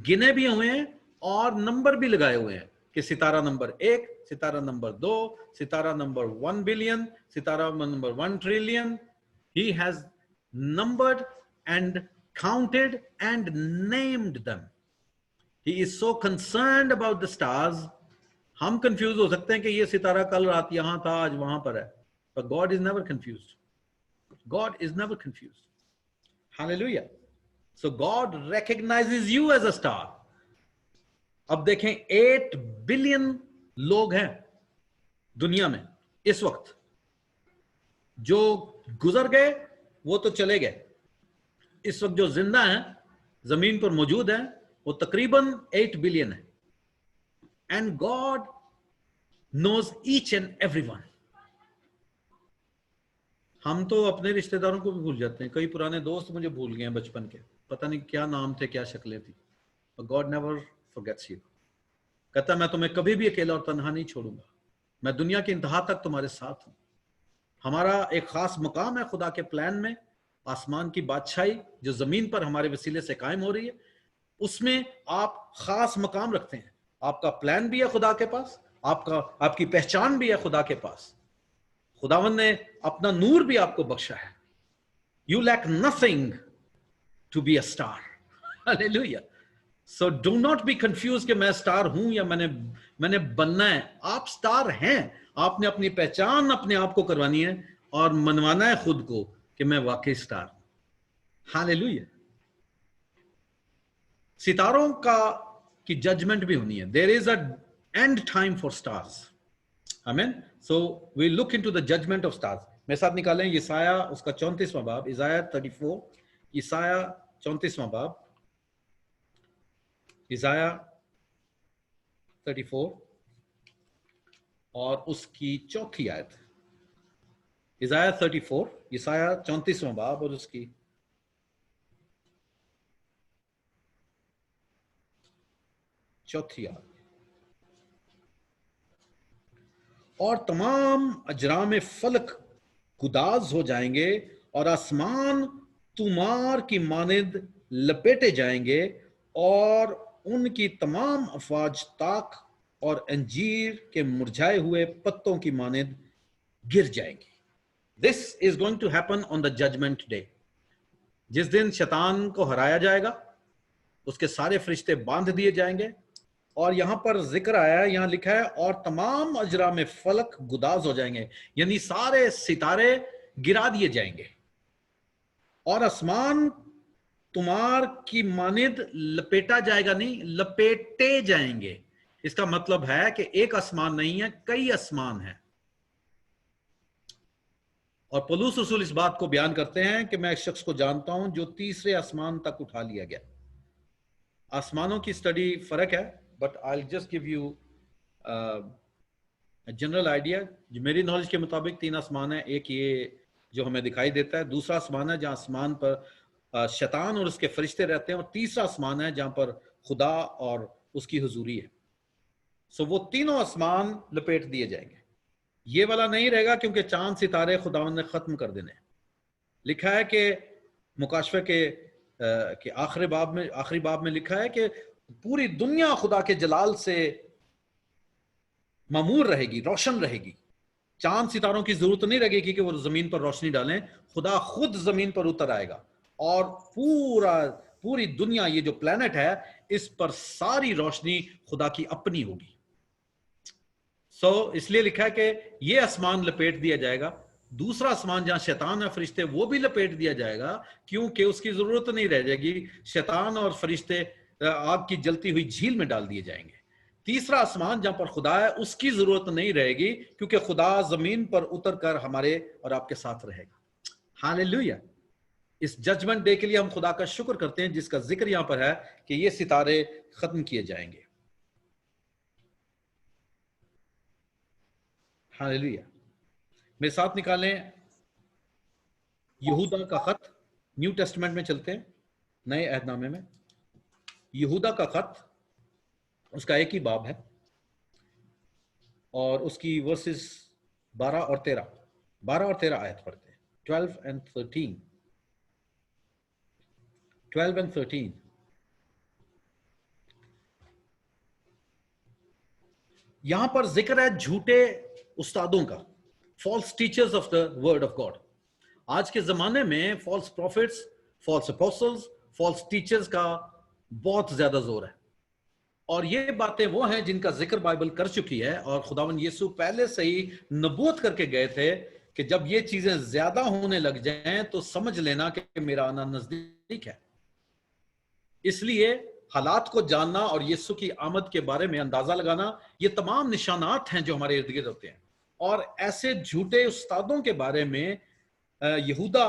گنے بھی ہوئے ہیں اور نمبر بھی لگائے ہوئے ہیں کہ ستارہ نمبر 1، ستارہ نمبر 2، ستارہ نمبر 1 بلین، ستارہ number 1 trillion. He has numbered and counted and named them. He is so concerned about the stars. ہم کنفیوز ہو سکتے ہیں کہ یہ ستارہ کل رات یہاں تھا آج وہاں پر ہے. But God is never confused. God is never confused. Hallelujah. So God recognizes you as a star. اب دیکھیں 8 بلین لوگ ہیں دنیا میں اس وقت، جو گزر گئے وہ تو چلے گئے. اس وقت جو زندہ ہیں زمین پر موجود ہیں وہ تقریباً 8 بلین ہے. And God knows each and everyone. ہم تو اپنے رشتہ داروں کو بھی بھول جاتے ہیں. کئی پرانے دوست مجھے بھول گئے ہیں بچپن کے، پتہ نہیں کیا نام تھے، کیا شکلیں تھی. But God never forgets you. کہتا میں تمہیں کبھی بھی اکیلا اور تنہا نہیں چھوڑوں گا، میں دنیا کی انتہا تک تمہارے ساتھ ہوں. ہمارا ایک خاص مقام ہے خدا کے پلان میں. آسمان کی بادشاہی جو زمین پر ہمارے وسیلے سے قائم ہو رہی ہے، اس میں آپ خاص مقام رکھتے ہیں. آپ کا پلان بھی ہے خدا کے پاس، آپ کی پہچان بھی ہے خدا کے پاس. خداوند نے اپنا نور بھی آپ کو بخشا ہے. You lack nothing to be a star. Hallelujah. So do not be confused کہ میں سٹار ہوں یا میں نے بننا ہے. آپ سٹار ہیں. آپ نے اپنی پہچان اپنے آپ کو کروانی ہے اور منوانا ہے خود کو کہ میں واقعی سٹار ہوں. Hallelujah. ستاروں کی ججمنٹ بھی ہونی ہے. There is an end time for stars. Amen. So we look into the judgment of stars. میرے ساتھ نکالیں یسایہ اس کا 34واں باب، Isaiah 34، یسایہ 34واں باب، Isaiah 34 اور اس کی 4تھی آیت. Isaiah 34، یسایہ 34واں باب اور اس کی 4تھی آیت. اور تمام اجرام فلک گداز ہو جائیں گے اور آسمان طومار کی مانند لپیٹے جائیں گے اور ان کی تمام افواج تاک اور انجیر کے مرجھائے ہوئے پتوں کی مانند گر جائیں گی. This is going to happen on the judgment day. جس دن شیطان کو ہرایا جائے گا، اس کے سارے فرشتے باندھ دیے جائیں گے اور یہاں پر ذکر آیا ہے، یہاں لکھا ہے اور تمام اجرام فلک گداز ہو جائیں گے، یعنی سارے ستارے گرا دیے جائیں گے، اور آسمان تمہار کی مانند لپیٹا جائے گا، نہیں لپیٹے جائیں گے۔ اس کا مطلب ہے کہ ایک آسمان نہیں ہے، کئی آسمان ہیں۔ اور پولس رسول اس بات کو بیان کرتے ہیں کہ میں ایک شخص کو جانتا ہوں جو تیسرے آسمان تک اٹھا لیا گیا۔ آسمانوں کی سٹڈی فرق ہے، but I just give you general idea. جو میری نالج کے مطابق 3 آسمان ہیں، ایک یہ جو ہمیں دکھائی دیتا ہے، دوسرا آسمان ہے جہاں آسمان پر شیطان اور اس کے فرشتے رہتے ہیں، اور تیسرا آسمان ہے جہاں پر خدا اور اس کی حضوری ہے۔ وہ تینوں آسمان لپیٹ دیے جائیں گے۔ یہ والا نہیں رہے گا کیونکہ چاند ستارے خداوند نے ختم کر دینے۔ لکھا ہے کہ مکاشفہ کے آخری باب میں لکھا ہے کہ پوری دنیا خدا کے جلال سے معمور رہے گی، روشن رہے گی۔ چاند ستاروں کی ضرورت نہیں رہے گی کہ وہ زمین پر روشنی ڈالیں، خدا خود زمین پر اتر آئے گا، اور پوری دنیا، یہ جو پلانٹ ہے، اس پر ساری روشنی خدا کی اپنی ہوگی۔ اس لیے لکھا ہے کہ یہ آسمان لپیٹ دیا جائے گا۔ دوسرا آسمان جہاں شیطان ہے، فرشتے، وہ بھی لپیٹ دیا جائے گا، کیونکہ اس کی ضرورت نہیں رہ جائے گی۔ شیطان اور فرشتے آگ کی جلتی ہوئی جھیل میں ڈال دیے جائیں گے۔ تیسرا آسمان جہاں پر خدا ہے، اس کی ضرورت نہیں رہے گی، کیونکہ خدا زمین پر اتر کر ہمارے اور آپ کے ساتھ رہے گا۔ ہاللیلویہ۔ اس ججمنٹ ڈے کے لیے ہم خدا کا شکر کرتے ہیں، جس کا ذکر یہاں پر ہے کہ یہ ستارے ختم کیے جائیں گے۔ ہاللیلویہ۔ میرے ساتھ نکالیں یہودا کا خط، نیو ٹیسٹمنٹ میں چلتے ہیں، نئے عہد نامے میں۔ یہودا کا خط، اس کا ایک ہی باب ہے، اور اس کی ورسز 12 اور 13 آیت پڑھتے ہیں، 12 and 13۔ یہاں پر ذکر ہے جھوٹے استادوں کا، false teachers of the word of God. آج کے زمانے میں false prophets, false apostles, false teachers کا بہت زیادہ زور ہے، اور یہ باتیں وہ ہیں جن کا ذکر بائبل کر چکی ہے، اور خداوند یسوع پہلے سے ہی نبوت کر کے گئے تھے کہ جب یہ چیزیں زیادہ ہونے لگ جائیں تو سمجھ لینا کہ میرا آنا نزدیک ہے۔ اس لیے حالات کو جاننا اور یسوع کی آمد کے بارے میں اندازہ لگانا، یہ تمام نشانات ہیں جو ہمارے ارد گرد ہوتے ہیں۔ اور ایسے جھوٹے استادوں کے بارے میں یہودا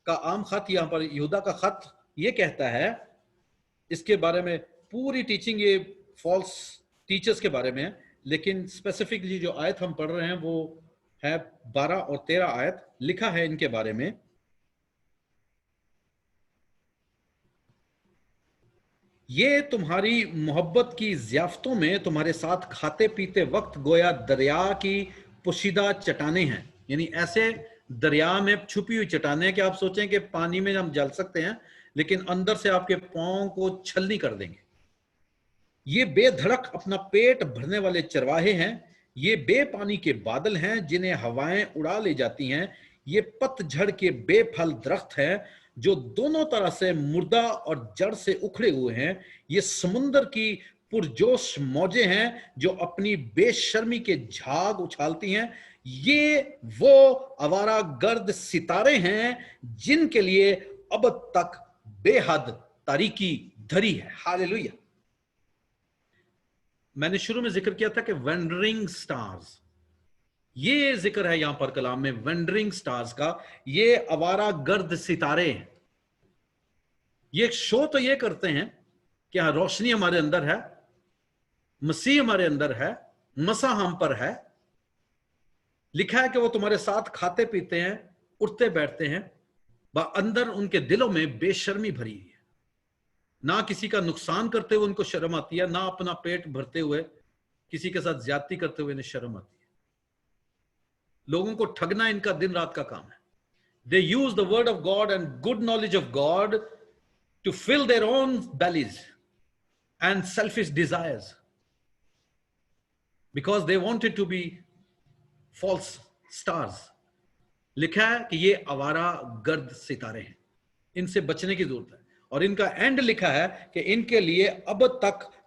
کا عام خط، یہاں پر یہودا کا خط یہ کہتا ہے، اس کے بارے میں پوری ٹیچنگ یہ فالس ٹیچرز کے بارے میں ہے، لیکن اسپیسیفکلی جو آیت ہم پڑھ رہے ہیں وہ ہے 12 اور 13 آیت۔ لکھا ہے ان کے بارے میں، یہ تمہاری محبت کی ضیافتوں میں تمہارے ساتھ کھاتے پیتے وقت گویا دریا کی پوشیدہ چٹانیں ہیں، یعنی ایسے دریا میں چھپی ہوئی چٹانیں کہ آپ سوچیں کہ پانی میں ہم جل سکتے ہیں، لیکن اندر سے آپ کے پاؤں کو چھلنی کر دیں گے۔ یہ بے دھڑک اپنا پیٹ بھرنے والے چرواہے ہیں، یہ بے پانی کے بادل ہیں جنہیں ہوائیں اڑا لے جاتی ہیں، یہ پت جھڑ کے بے پھل درخت ہیں جو دونوں طرح سے مردہ اور جڑ سے اکھڑے ہوئے ہیں، یہ سمندر کی پرجوش موجیں ہیں جو اپنی بے شرمی کے جھاگ اچھالتی ہیں، یہ وہ آوارہ گرد ستارے ہیں جن کے لیے ابد تک بے حد تاریکی دھری ہے۔ ہاللیلویہ۔ میں نے شروع میں ذکر کیا تھا کہ وینڈرنگ سٹارز، یہ ذکر ہے یہاں پر کلام میں وینڈرنگ سٹارز کا، یہ آوارہ گرد ستارے ہیں۔ یہ ایک شو تو یہ کرتے ہیں کہ ہاں روشنی ہمارے اندر ہے، مسیح ہمارے اندر ہے، مسیح ہم پر ہے۔ لکھا ہے کہ وہ تمہارے ساتھ کھاتے پیتے ہیں، اٹھتے بیٹھتے ہیں، اندر ان کے دلوں میں بے شرمی بھری ہے، نہ کسی کا نقصان کرتے ہوئے ان کو شرم آتی ہے، نہ اپنا پیٹ بھرتے ہوئے کسی کے ساتھ زیادتی کرتے ہوئے انہیں شرم آتی ہے۔ لوگوں کو ٹھگنا ان کا دن رات کا کام ہے۔ They use the word of God and good knowledge of God to fill their own bellies and selfish desires because they wanted to be false stars۔ لکھا ہے کہ یہ آوارہ گرد ستارے ہیں، ان سے بچنے کی ضرورت ہے، اور ان کا اینڈ لکھا ہے کہ ان کے لیے اب تک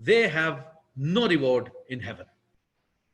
they have no reward in heaven.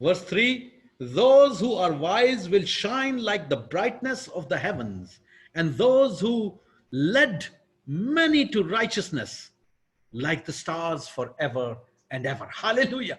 Verse 3, those who are wise will shine like the brightness of the heavens, and those who led many to righteousness like the stars forever and ever. Hallelujah.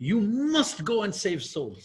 you must go and save souls.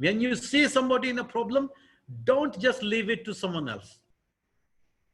When you see somebody in a problem, don't just leave it to someone else.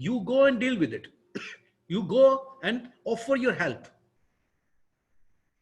You go and deal with it. You go and offer your help.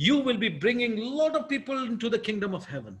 you will be bringing lot of people into the kingdom of heaven.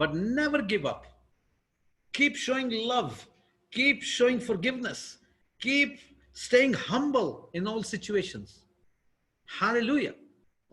but never give up. Keep showing love, keep showing forgiveness, keep staying humble in all situations. Hallelujah.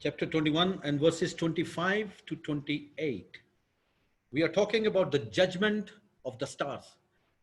chapter 21 and verses 25 to 28. We are talking about the judgment of the stars.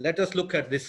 Let us look at this.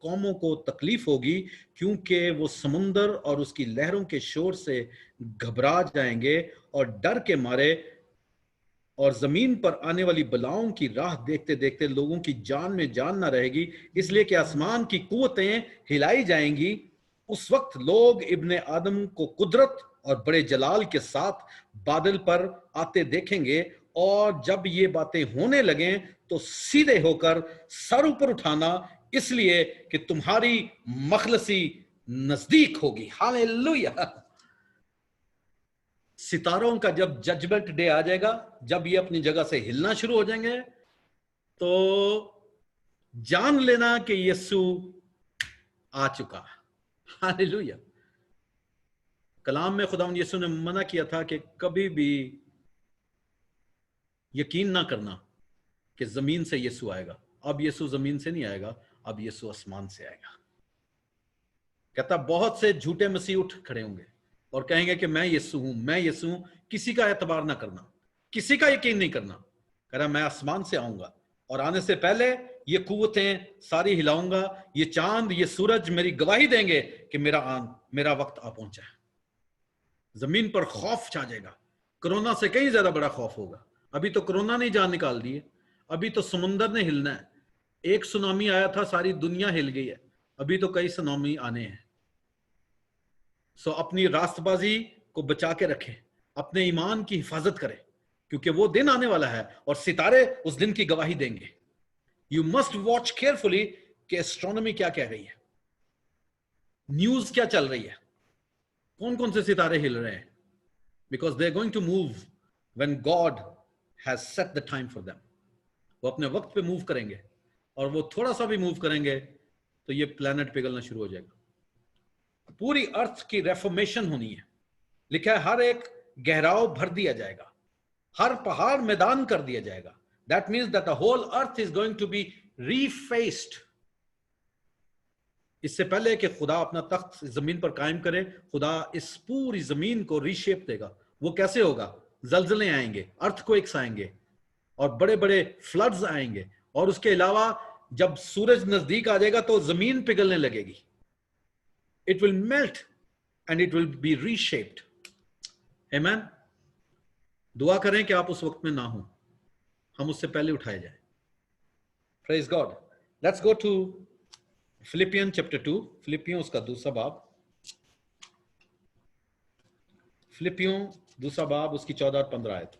قوموں کو تکلیف ہوگی کیونکہ وہ سمندر اور اس کی لہروں کے شور سے گھبرا جائیں گے اور ڈر کے مارے، اور زمین پر آنے والی بلاؤں کی راہ دیکھتے دیکھتے لوگوں کی جان میں جان نہ رہے گی، اس لیے کہ آسمان کی قوتیں ہلائی جائیں گی۔ اس وقت لوگ ابن آدم کو قدرت اور بڑے جلال کے ساتھ بادل پر آتے دیکھیں گے، اور جب یہ باتیں ہونے لگیں تو سیدھے ہو کر سر اوپر اٹھانا، اس لیے کہ تمہاری مخلصی نزدیک ہوگی۔ ہاللیلویہ۔ ستاروں کا جب ججمنٹ ڈے آ جائے گا، جب یہ اپنی جگہ سے ہلنا شروع ہو جائیں گے، تو جان لینا کہ یسوع آ چکا۔ ہاللیلویہ۔ کلام میں خداوند یسوع نے منع کیا تھا کہ کبھی بھی یقین نہ کرنا کہ زمین سے یسوع آئے گا۔ اب یسوع زمین سے نہیں آئے گا، اب یسوع آسمان سے آئے گا۔ کہتا بہت سے جھوٹے مسیح اٹھ کھڑے ہوں گے اور کہیں گے کہ میں یسوع ہوں، میں یسوع ہوں۔ کسی کا اعتبار نہ کرنا، کسی کا یقین نہیں کرنا۔ کہہ رہا میں آسمان سے آؤں گا اور آنے سے پہلے یہ قوتیں ساری ہلاؤں گا، یہ چاند، یہ سورج میری گواہی دیں گے کہ میرا وقت آ پہنچا ہے۔ زمین پر خوف چھا جائے گا، کرونا سے کہیں زیادہ بڑا خوف ہوگا۔ ابھی تو کرونا نے جان نکال دی ہے، ابھی تو سمندر نے ہلنا ہے۔ ایک سونامی آیا تھا، ساری دنیا ہل گئی ہے، ابھی تو کئی سونامی آنے ہیں۔ سو اپنی راست بازی کو بچا کے رکھیں، اپنے ایمان کی حفاظت کریں، کیونکہ وہ دن آنے والا ہے اور ستارے اس دن کی گواہی دیں گے۔ یو مسٹ واچ کیئرفلی کہ ایسٹرونومی کیا کہہ رہی ہے، نیوز کیا چل رہی ہے، کون کون سے ستارے ہل رہے ہیں، because they are going to move when God has set the time for them. وہ اپنے وقت پہ موو کریں گے، اور وہ تھوڑا سا بھی موو کریں گے تو یہ پلانٹ پگھلنا شروع ہو جائے گا۔ پوری ارتھ کی ریفارمیشن ہونی ہے۔ لکھا ہے ہر ایک گہراؤ بھر دیا جائے گا، ہر پہاڑ میدان کر دیا جائے گا۔ That means that the whole earth is going to be refaced۔ اس سے پہلے کہ خدا اپنا تخت زمین پر قائم کرے، خدا اس پوری زمین کو ری شیپ دے گا۔ وہ کیسے ہوگا؟ زلزلے آئیں گے، ارتھ کوئکس آئیں گے، اور بڑے بڑے فلڈز آئیں گے، اور اس کے علاوہ جب سورج نزدیک آ جائے گا تو زمین پگھلنے لگے گی۔ It will melt and it will be reshaped۔ Amen۔ دعا کریں کہ آپ اس وقت میں نہ ہوں، ہم اس سے پہلے اٹھائے جائیں۔ Praise God۔ Let's go to Philippians chapter 2۔ فلپیوں اس کا دوسرا باب، فلپیوں دوسرا باب، اس کی 14 اور 15 آیت،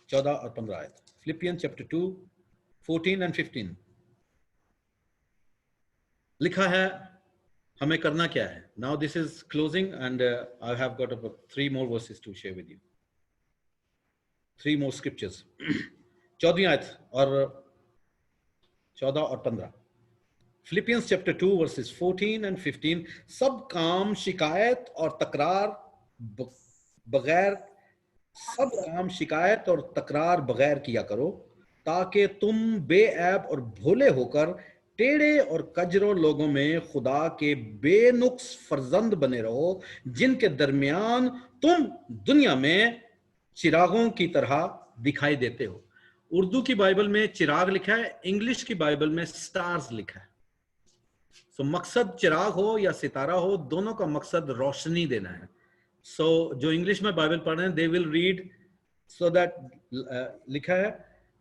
14 اور 15 آیت۔ Philippians chapter 2 14 and 15 لکھا ہے ہمیں کرنا کیا ہے۔ Now this is closing and I have got about 3 more verses to share with you۔ 3 more scriptures۔ 14 آیت اور 14 اور 15۔ Philippians chapter 2 verses 14 and 15۔ سب کام شکایت اور تکرار بغیر کیا کرو، تاکہ تم بے عیب اور بھولے ہو کر ٹیڑے اور کجرو لوگوں میں خدا کے بے نقص فرزند بنے رہو، جن کے درمیان تم دنیا میں چراغوں کی طرح دکھائی دیتے ہو۔ اردو کی بائبل میں چراغ لکھا ہے، انگلش کی بائبل میں سٹارز لکھا ہے۔ سو مقصد چراغ ہو یا ستارہ ہو، دونوں کا مقصد روشنی دینا ہے۔ سو جو انگلش میں بائبل پڑھ رہے ہیں، they will read so that لکھا ہے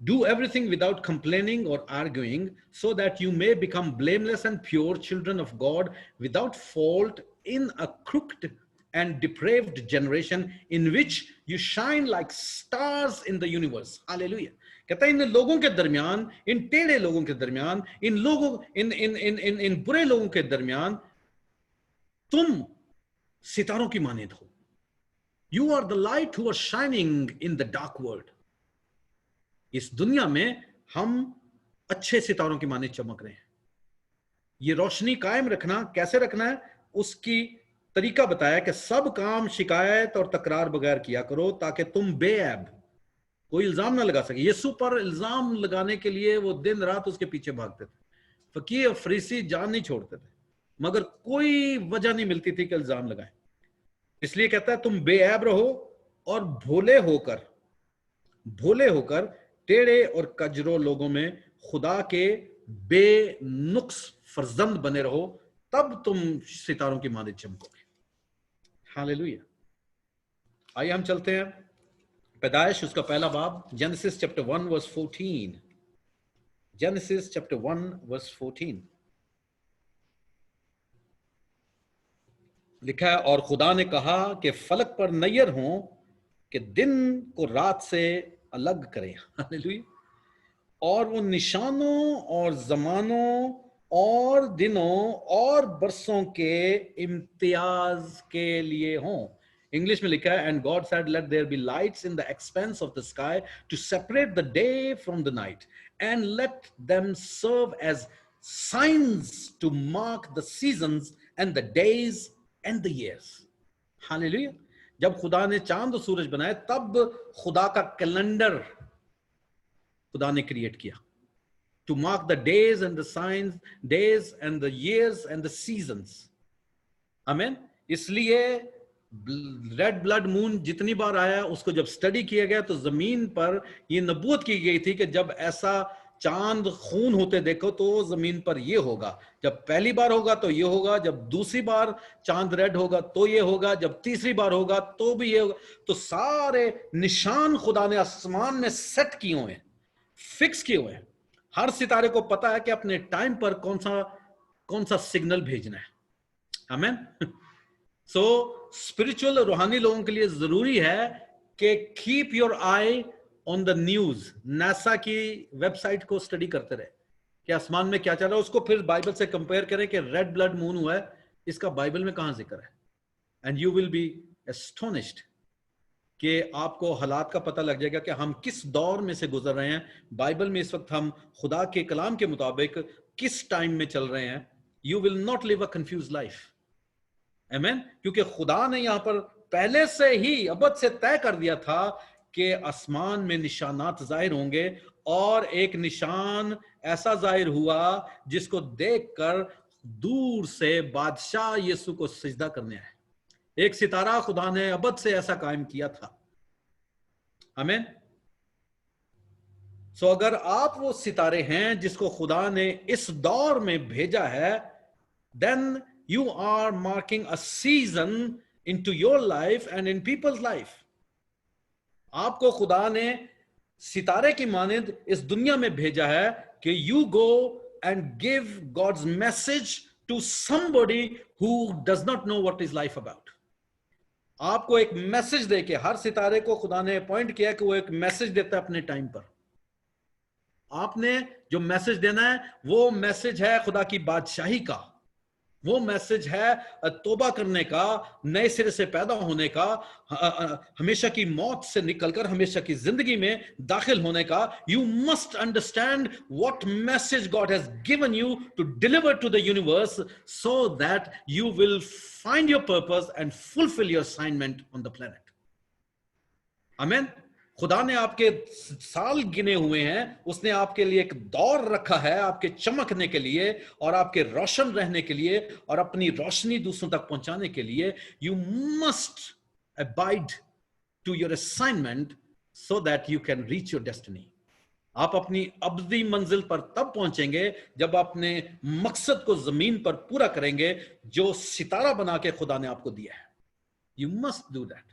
do everything without complaining or arguing, so that you may become blameless and pure children of God, without fault in a crooked and depraved generation in which you shine like stars in the universe۔ Hallelujah۔ کہتا ہے ان لوگوں کے درمیان، ان ٹیڑے لوگوں کے درمیان، ان برے لوگوں کے درمیان تم ستاروں کی مانند ہو۔ You are the light who are shining in the dark world۔ اس دنیا میں ہم اچھے ستاروں کی مانند چمک رہے ہیں۔ یہ روشنی قائم رکھنا کیسے رکھنا ہے، اس کی طریقہ بتایا کہ سب کام شکایت اور تکرار بغیر کیا کرو، تاکہ تم بے عیب، کوئی الزام نہ لگا سکے۔ یسوع پر الزام لگانے کے لیے وہ دن رات اس کے پیچھے بھاگتے تھے، فقیہ اور فریسی جان نہیں چھوڑتے تھے، مگر کوئی وجہ نہیں ملتی تھی کہ الزام لگائیں۔ اس لیے کہتا ہے تم بے عیب رہو اور بھولے ہو کر ٹیڑے اور کجرو لوگوں میں خدا کے بے نقص فرزند بنے رہو, تب تم ستاروں کی مانند چمکو گے. ہاللیلویا. آئیے ہم چلتے ہیں پیدائش اس کا پہلا باب, جینیسس چیپٹر 1 ورس 14. جینیسس چیپٹر 1 ورس 14 لکھا ہے, اور خدا نے کہا کہ فلک پر نیر ہوں کہ دن کو رات سے الگ کریں. ہاللیلویا. اور وہ نشانوں اور زمانوں اور دنوں اور برسوں کے امتیاز کے لیے ہوں. انگلش میں لکھا ہے, and God said let there be lights in the expanse of the sky to separate the day from the night, and let them serve as signs to mark the seasons and the days and the years. ہاللیلویا. جب خدا نے چاند و سورج بنائے تب خدا کا کیلنڈر خدا نے کریٹ کیا, to mark the days and the signs, days and the years and the seasons. آمین. اس لیے ریڈ بلڈ مون جتنی بار آیا اس کو جب سٹڈی کیا گیا تو زمین پر یہ نبوت کی گئی تھی کہ جب ایسا چاند خون ہوتے دیکھو تو زمین پر یہ ہوگا, جب پہلی بار ہوگا تو یہ ہوگا, جب دوسری بار چاند ریڈ ہوگا تو یہ ہوگا, جب تیسری بار ہوگا تو بھی یہ ہوگا. تو سارے نشان خدا نے آسمان میں سیٹ کیے ہوئے ہیں, فکس کیے ہوئے ہیں. ہر ستارے کو پتا ہے کہ اپنے ٹائم پر کون سا سگنل بھیجنا ہے. آمین. سو اسپرچل روحانی لوگوں کے لیے ضروری ہے کہ keep your I on the news. NASA کی ویب سائٹ کو اسٹڈی کرتے رہے کہ آسمان میں کیا چل رہا ہے, اس کو پھر بائبل سے کمپیئر کریں کہ ریڈ بلڈ مون ہوا ہے, اس کا بائبل میں کہاں ذکر ہے. اینڈ یو ول بی اسٹونشڈ کہ آپ کو حالات کا پتہ لگ جائے گا کہ ہم کس دور میں سے گزر رہے ہیں. بائبل میں اس وقت ہم خدا کے کلام کے مطابق کس ٹائم میں چل رہے ہیں. You will not live a confuse life. آمین. کیونکہ خدا نے یہاں پر پہلے سے ہی ابد سے طے کر دیا تھا کہ آسمان میں نشانات ظاہر ہوں گے, اور ایک نشان ایسا ظاہر ہوا جس کو دیکھ کر دور سے بادشاہ یسوع کو سجدہ کرنے آئے. ایک ستارہ خدا نے ابد سے ایسا قائم کیا تھا. آمین. سو اگر آپ وہ ستارے ہیں جس کو خدا نے اس دور میں بھیجا ہے, then you are marking a season into your life and in people's life. آپ کو خدا نے ستارے کی مانند اس دنیا میں بھیجا ہے کہ you go and give God's message to somebody who does not know what is life about. آپ کو ایک میسج دے کے, ہر ستارے کو خدا نے اپوائنٹ کیا کہ وہ ایک میسج دیتا ہے اپنے ٹائم پر. آپ نے جو میسج دینا ہے وہ میسج ہے خدا کی بادشاہی کا, وہ میسج ہے توبہ کرنے کا, نئے سرے سے پیدا ہونے کا, ہمیشہ کی موت سے نکل کر ہمیشہ کی زندگی میں داخل ہونے کا. You must understand what message God has given you to deliver to the universe so that you will find your purpose and fulfill your assignment on the planet. Amen. خدا نے آپ کے سال گنے ہوئے ہیں, اس نے آپ کے لیے ایک دور رکھا ہے آپ کے چمکنے کے لیے اور آپ کے روشن رہنے کے لیے اور اپنی روشنی دوسروں تک پہنچانے کے لیے. You must abide to your assignment so that you can reach your destiny. آپ اپنی ابدی منزل پر تب پہنچیں گے جب اپنے مقصد کو زمین پر پورا کریں گے جو ستارہ بنا کے خدا نے آپ کو دیا ہے. You must do that.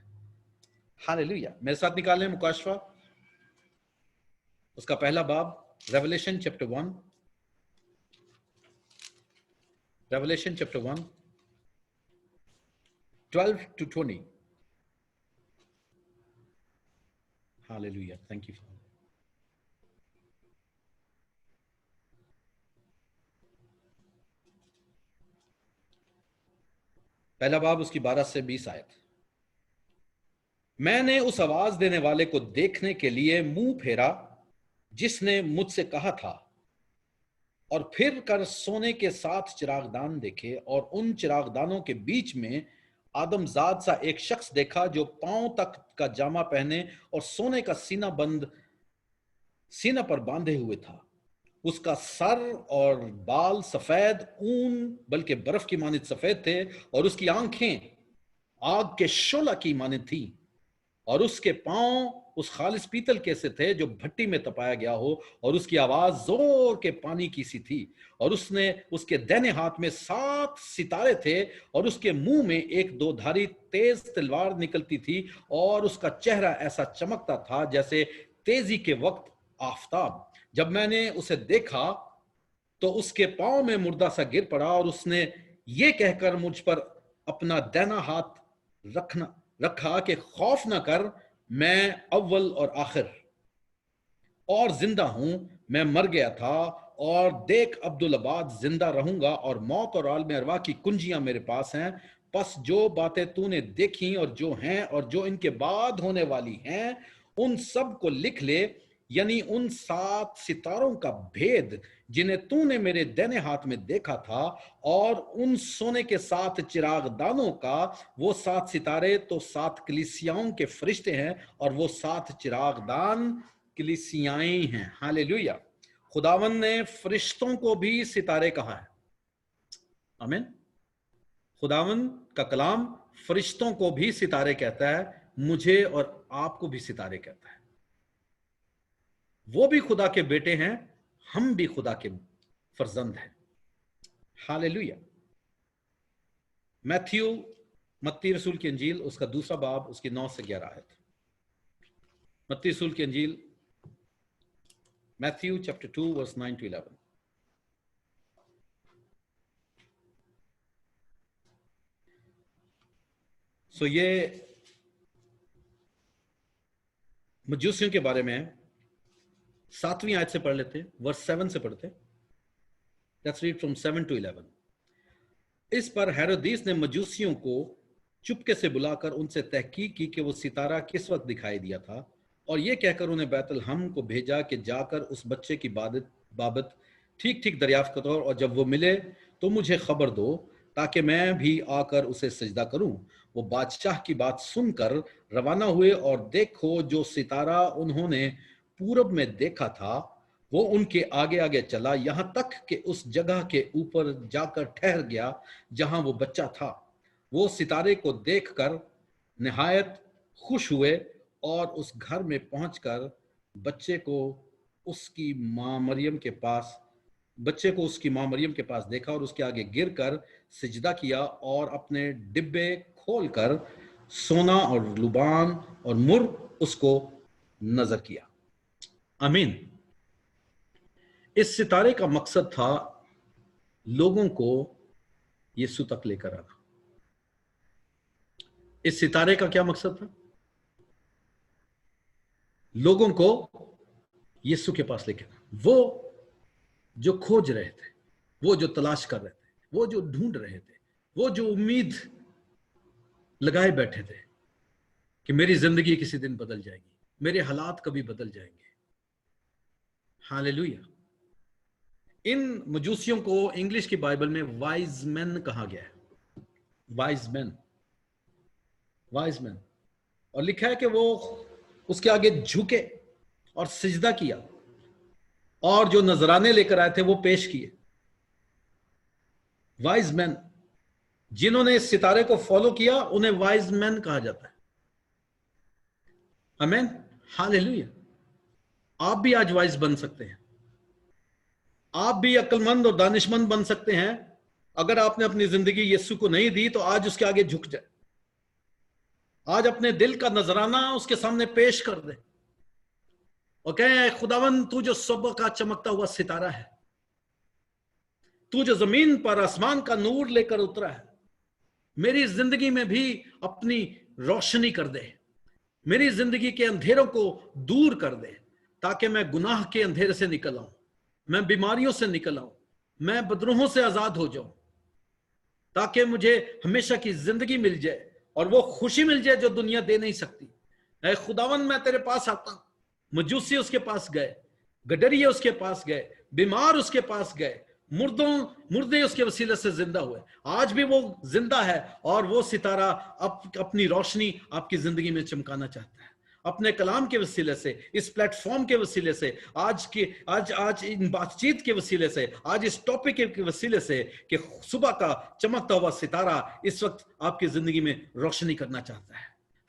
ہاللیلویا. میرے ساتھ نکالیں مکاشفہ اس کا پہلا باب, Revelation chapter 1. Revelation chapter 1 12 to 20. Hallelujah. Thank you. پہلا باب اس کی 12 سے 20 آیت. میں نے اس آواز دینے والے کو دیکھنے کے لیے منہ پھیرا جس نے مجھ سے کہا تھا, اور پھر کر سونے کے 7 چراغ دان دیکھے, اور ان چراغ دانوں کے بیچ میں آدم زاد سا ایک شخص دیکھا جو پاؤں تک کا جامہ پہنے اور سونے کا سینہ پر باندھے ہوئے تھا. اس کا سر اور بال سفید اون بلکہ برف کی مانند سفید تھے, اور اس کی آنکھیں آگ کے شعلہ کی مانند تھی. اور اس کے پاؤں اس خالص پیتل کے سے تھے جو بھٹی میں تپایا گیا ہو، اور اس کی آواز زور کے پانی کی سی تھی، اور اس کے دائنے ہاتھ میں 7 ستارے تھے، اور اس کے منہ میں ایک 2 دھاری تیز تلوار نکلتی تھی، اور اس کا چہرہ ایسا چمکتا تھا جیسے تیزی کے وقت آفتاب۔ جب میں نے اسے دیکھا تو اس کے پاؤں میں مردہ سا گر پڑا، اور اس نے یہ کہہ کر مجھ پر اپنا دائنا ہاتھ رکھا کہ خوف نہ کر، میں اول اور آخر اور زندہ ہوں۔ میں مر گیا تھا، اور دیکھ عبدالآباد زندہ رہوں گا، اور موت اور عالم ارواح کی کنجیاں میرے پاس ہیں۔ پس جو باتیں تو نے دیکھی اور جو ہیں اور جو ان کے بعد ہونے والی ہیں، ان سب کو لکھ لے، یعنی ان 7 ستاروں کا بھید جنہیں تو نے میرے دائنے ہاتھ میں دیکھا تھا، اور ان سونے کے 7 چراغ دانوں کا۔ وہ 7 ستارے تو 7 کلیسیاؤں کے فرشتے ہیں، اور وہ 7 چراغ دان کلیسیائیں ہیں۔ ہاللیلویہ۔ خداوند نے فرشتوں کو بھی ستارے کہا ہے۔ آمین۔ خداوند کا کلام فرشتوں کو بھی ستارے کہتا ہے، مجھے اور آپ کو بھی ستارے کہتا ہے۔ وہ بھی خدا کے بیٹے ہیں، ہم بھی خدا کے فرزند ہیں۔ ہاللیلویہ۔ متی رسول کی انجیل، اس کا 2 باب، اس کی 9 سے 11 آیت۔ متی رسول کی انجیل، Matthew chapter 2 verse 9 to 11۔ یہ مجوسیوں کے بارے میں 7ویں آیت سے پڑھ لیتے، ورس 7 سے پڑھتے۔ Let's read from 7 to 11۔ اس پر ہیرودیس نے مجوسیوں کو چپکے سے بلا کر ان سے تحقیق کی کہ وہ ستارہ کس وقت دکھائی دیا تھا، اور یہ کہہ کر انہیں بیت الحم کو بھیجا کہ جا کر اس بچے کی بابت ٹھیک ٹھیک دریافت کرو، اور جب وہ ملے تو مجھے خبر دو تاکہ میں بھی آ کر اسے سجدہ کروں۔ وہ بادشاہ کی بات سن کر روانہ ہوئے، اور دیکھو جو ستارہ انہوں نے پورب میں دیکھا تھا وہ ان کے آگے آگے چلا، یہاں تک کہ اس جگہ کے اوپر جا کر ٹھہر گیا جہاں وہ بچہ تھا۔ وہ ستارے کو دیکھ کر نہایت خوش ہوئے، اور اس گھر میں پہنچ کر بچے کو اس کی ماں مریم کے پاس دیکھا، اور اس کے آگے گر کر سجدہ کیا، اور اپنے ڈبے کھول کر سونا اور لبان اور مر اس کو نظر کیا۔ آمین۔ اس ستارے کا مقصد تھا لوگوں کو یسوع تک لے کر آنا۔ اس ستارے کا کیا مقصد تھا؟ لوگوں کو یسوع کے پاس لے کے آنا۔ وہ جو کھوج رہے تھے، وہ جو تلاش کر رہے تھے، وہ جو ڈھونڈ رہے تھے، وہ جو امید لگائے بیٹھے تھے کہ میری زندگی کسی دن بدل جائے گی، میرے حالات کبھی بدل جائیں گے۔ ہاللیلویہ۔ ان مجوسیوں کو انگلش کی بائبل میں وائز مین کہا گیا ہے۔ وائز مین، وائز مین، اور لکھا ہے کہ وہ اس کے آگے جھکے اور سجدہ کیا، اور جو نذرانے لے کر آئے تھے وہ پیش کیے۔ وائز مین، جنہوں نے اس ستارے کو فالو کیا انہیں وائز مین کہا جاتا ہے۔ آمین۔ ہاللیلویہ۔ آپ بھی آج وائز بن سکتے ہیں، آپ بھی عقل مند اور دانش مند بن سکتے ہیں۔ اگر آپ نے اپنی زندگی یسوع کو نہیں دی تو آج اس کے آگے جھک جائے، آج اپنے دل کا نذرانہ اس کے سامنے پیش کر دے، اور کہیں اے خداوند، تو جو صبح کا چمکتا ہوا ستارہ ہے، تو جو زمین پر آسمان کا نور لے کر اترا ہے، میری زندگی میں بھی اپنی روشنی کر دے، میری زندگی کے اندھیروں کو دور کر دے، تاکہ میں گناہ کے اندھیرے سے نکل آؤں، میں بیماریوں سے نکل آؤں، میں بدروہوں سے آزاد ہو جاؤں، تاکہ مجھے ہمیشہ کی زندگی مل جائے اور وہ خوشی مل جائے جو دنیا دے نہیں سکتی۔ اے خداوند، میں تیرے پاس آتا ہوں۔ مجوسی اس کے پاس گئے، گڈریے اس کے پاس گئے، بیمار اس کے پاس گئے، مردے اس کے وسیلے سے زندہ ہوئے۔ آج بھی وہ زندہ ہے، اور وہ ستارہ اپنی روشنی آپ کی زندگی میں چمکانا چاہتا ہے، اپنے کلام کے وسیلے سے، اس پلیٹ فارم کے وسیلے سے، آج ان بات چیت کے وسیلے سے، آج اس ٹاپک کے وسیلے سے، کہ صبح کا چمکتا ہوا ستارہ اس وقت آپ کی زندگی میں روشنی کرنا چاہتا ہے۔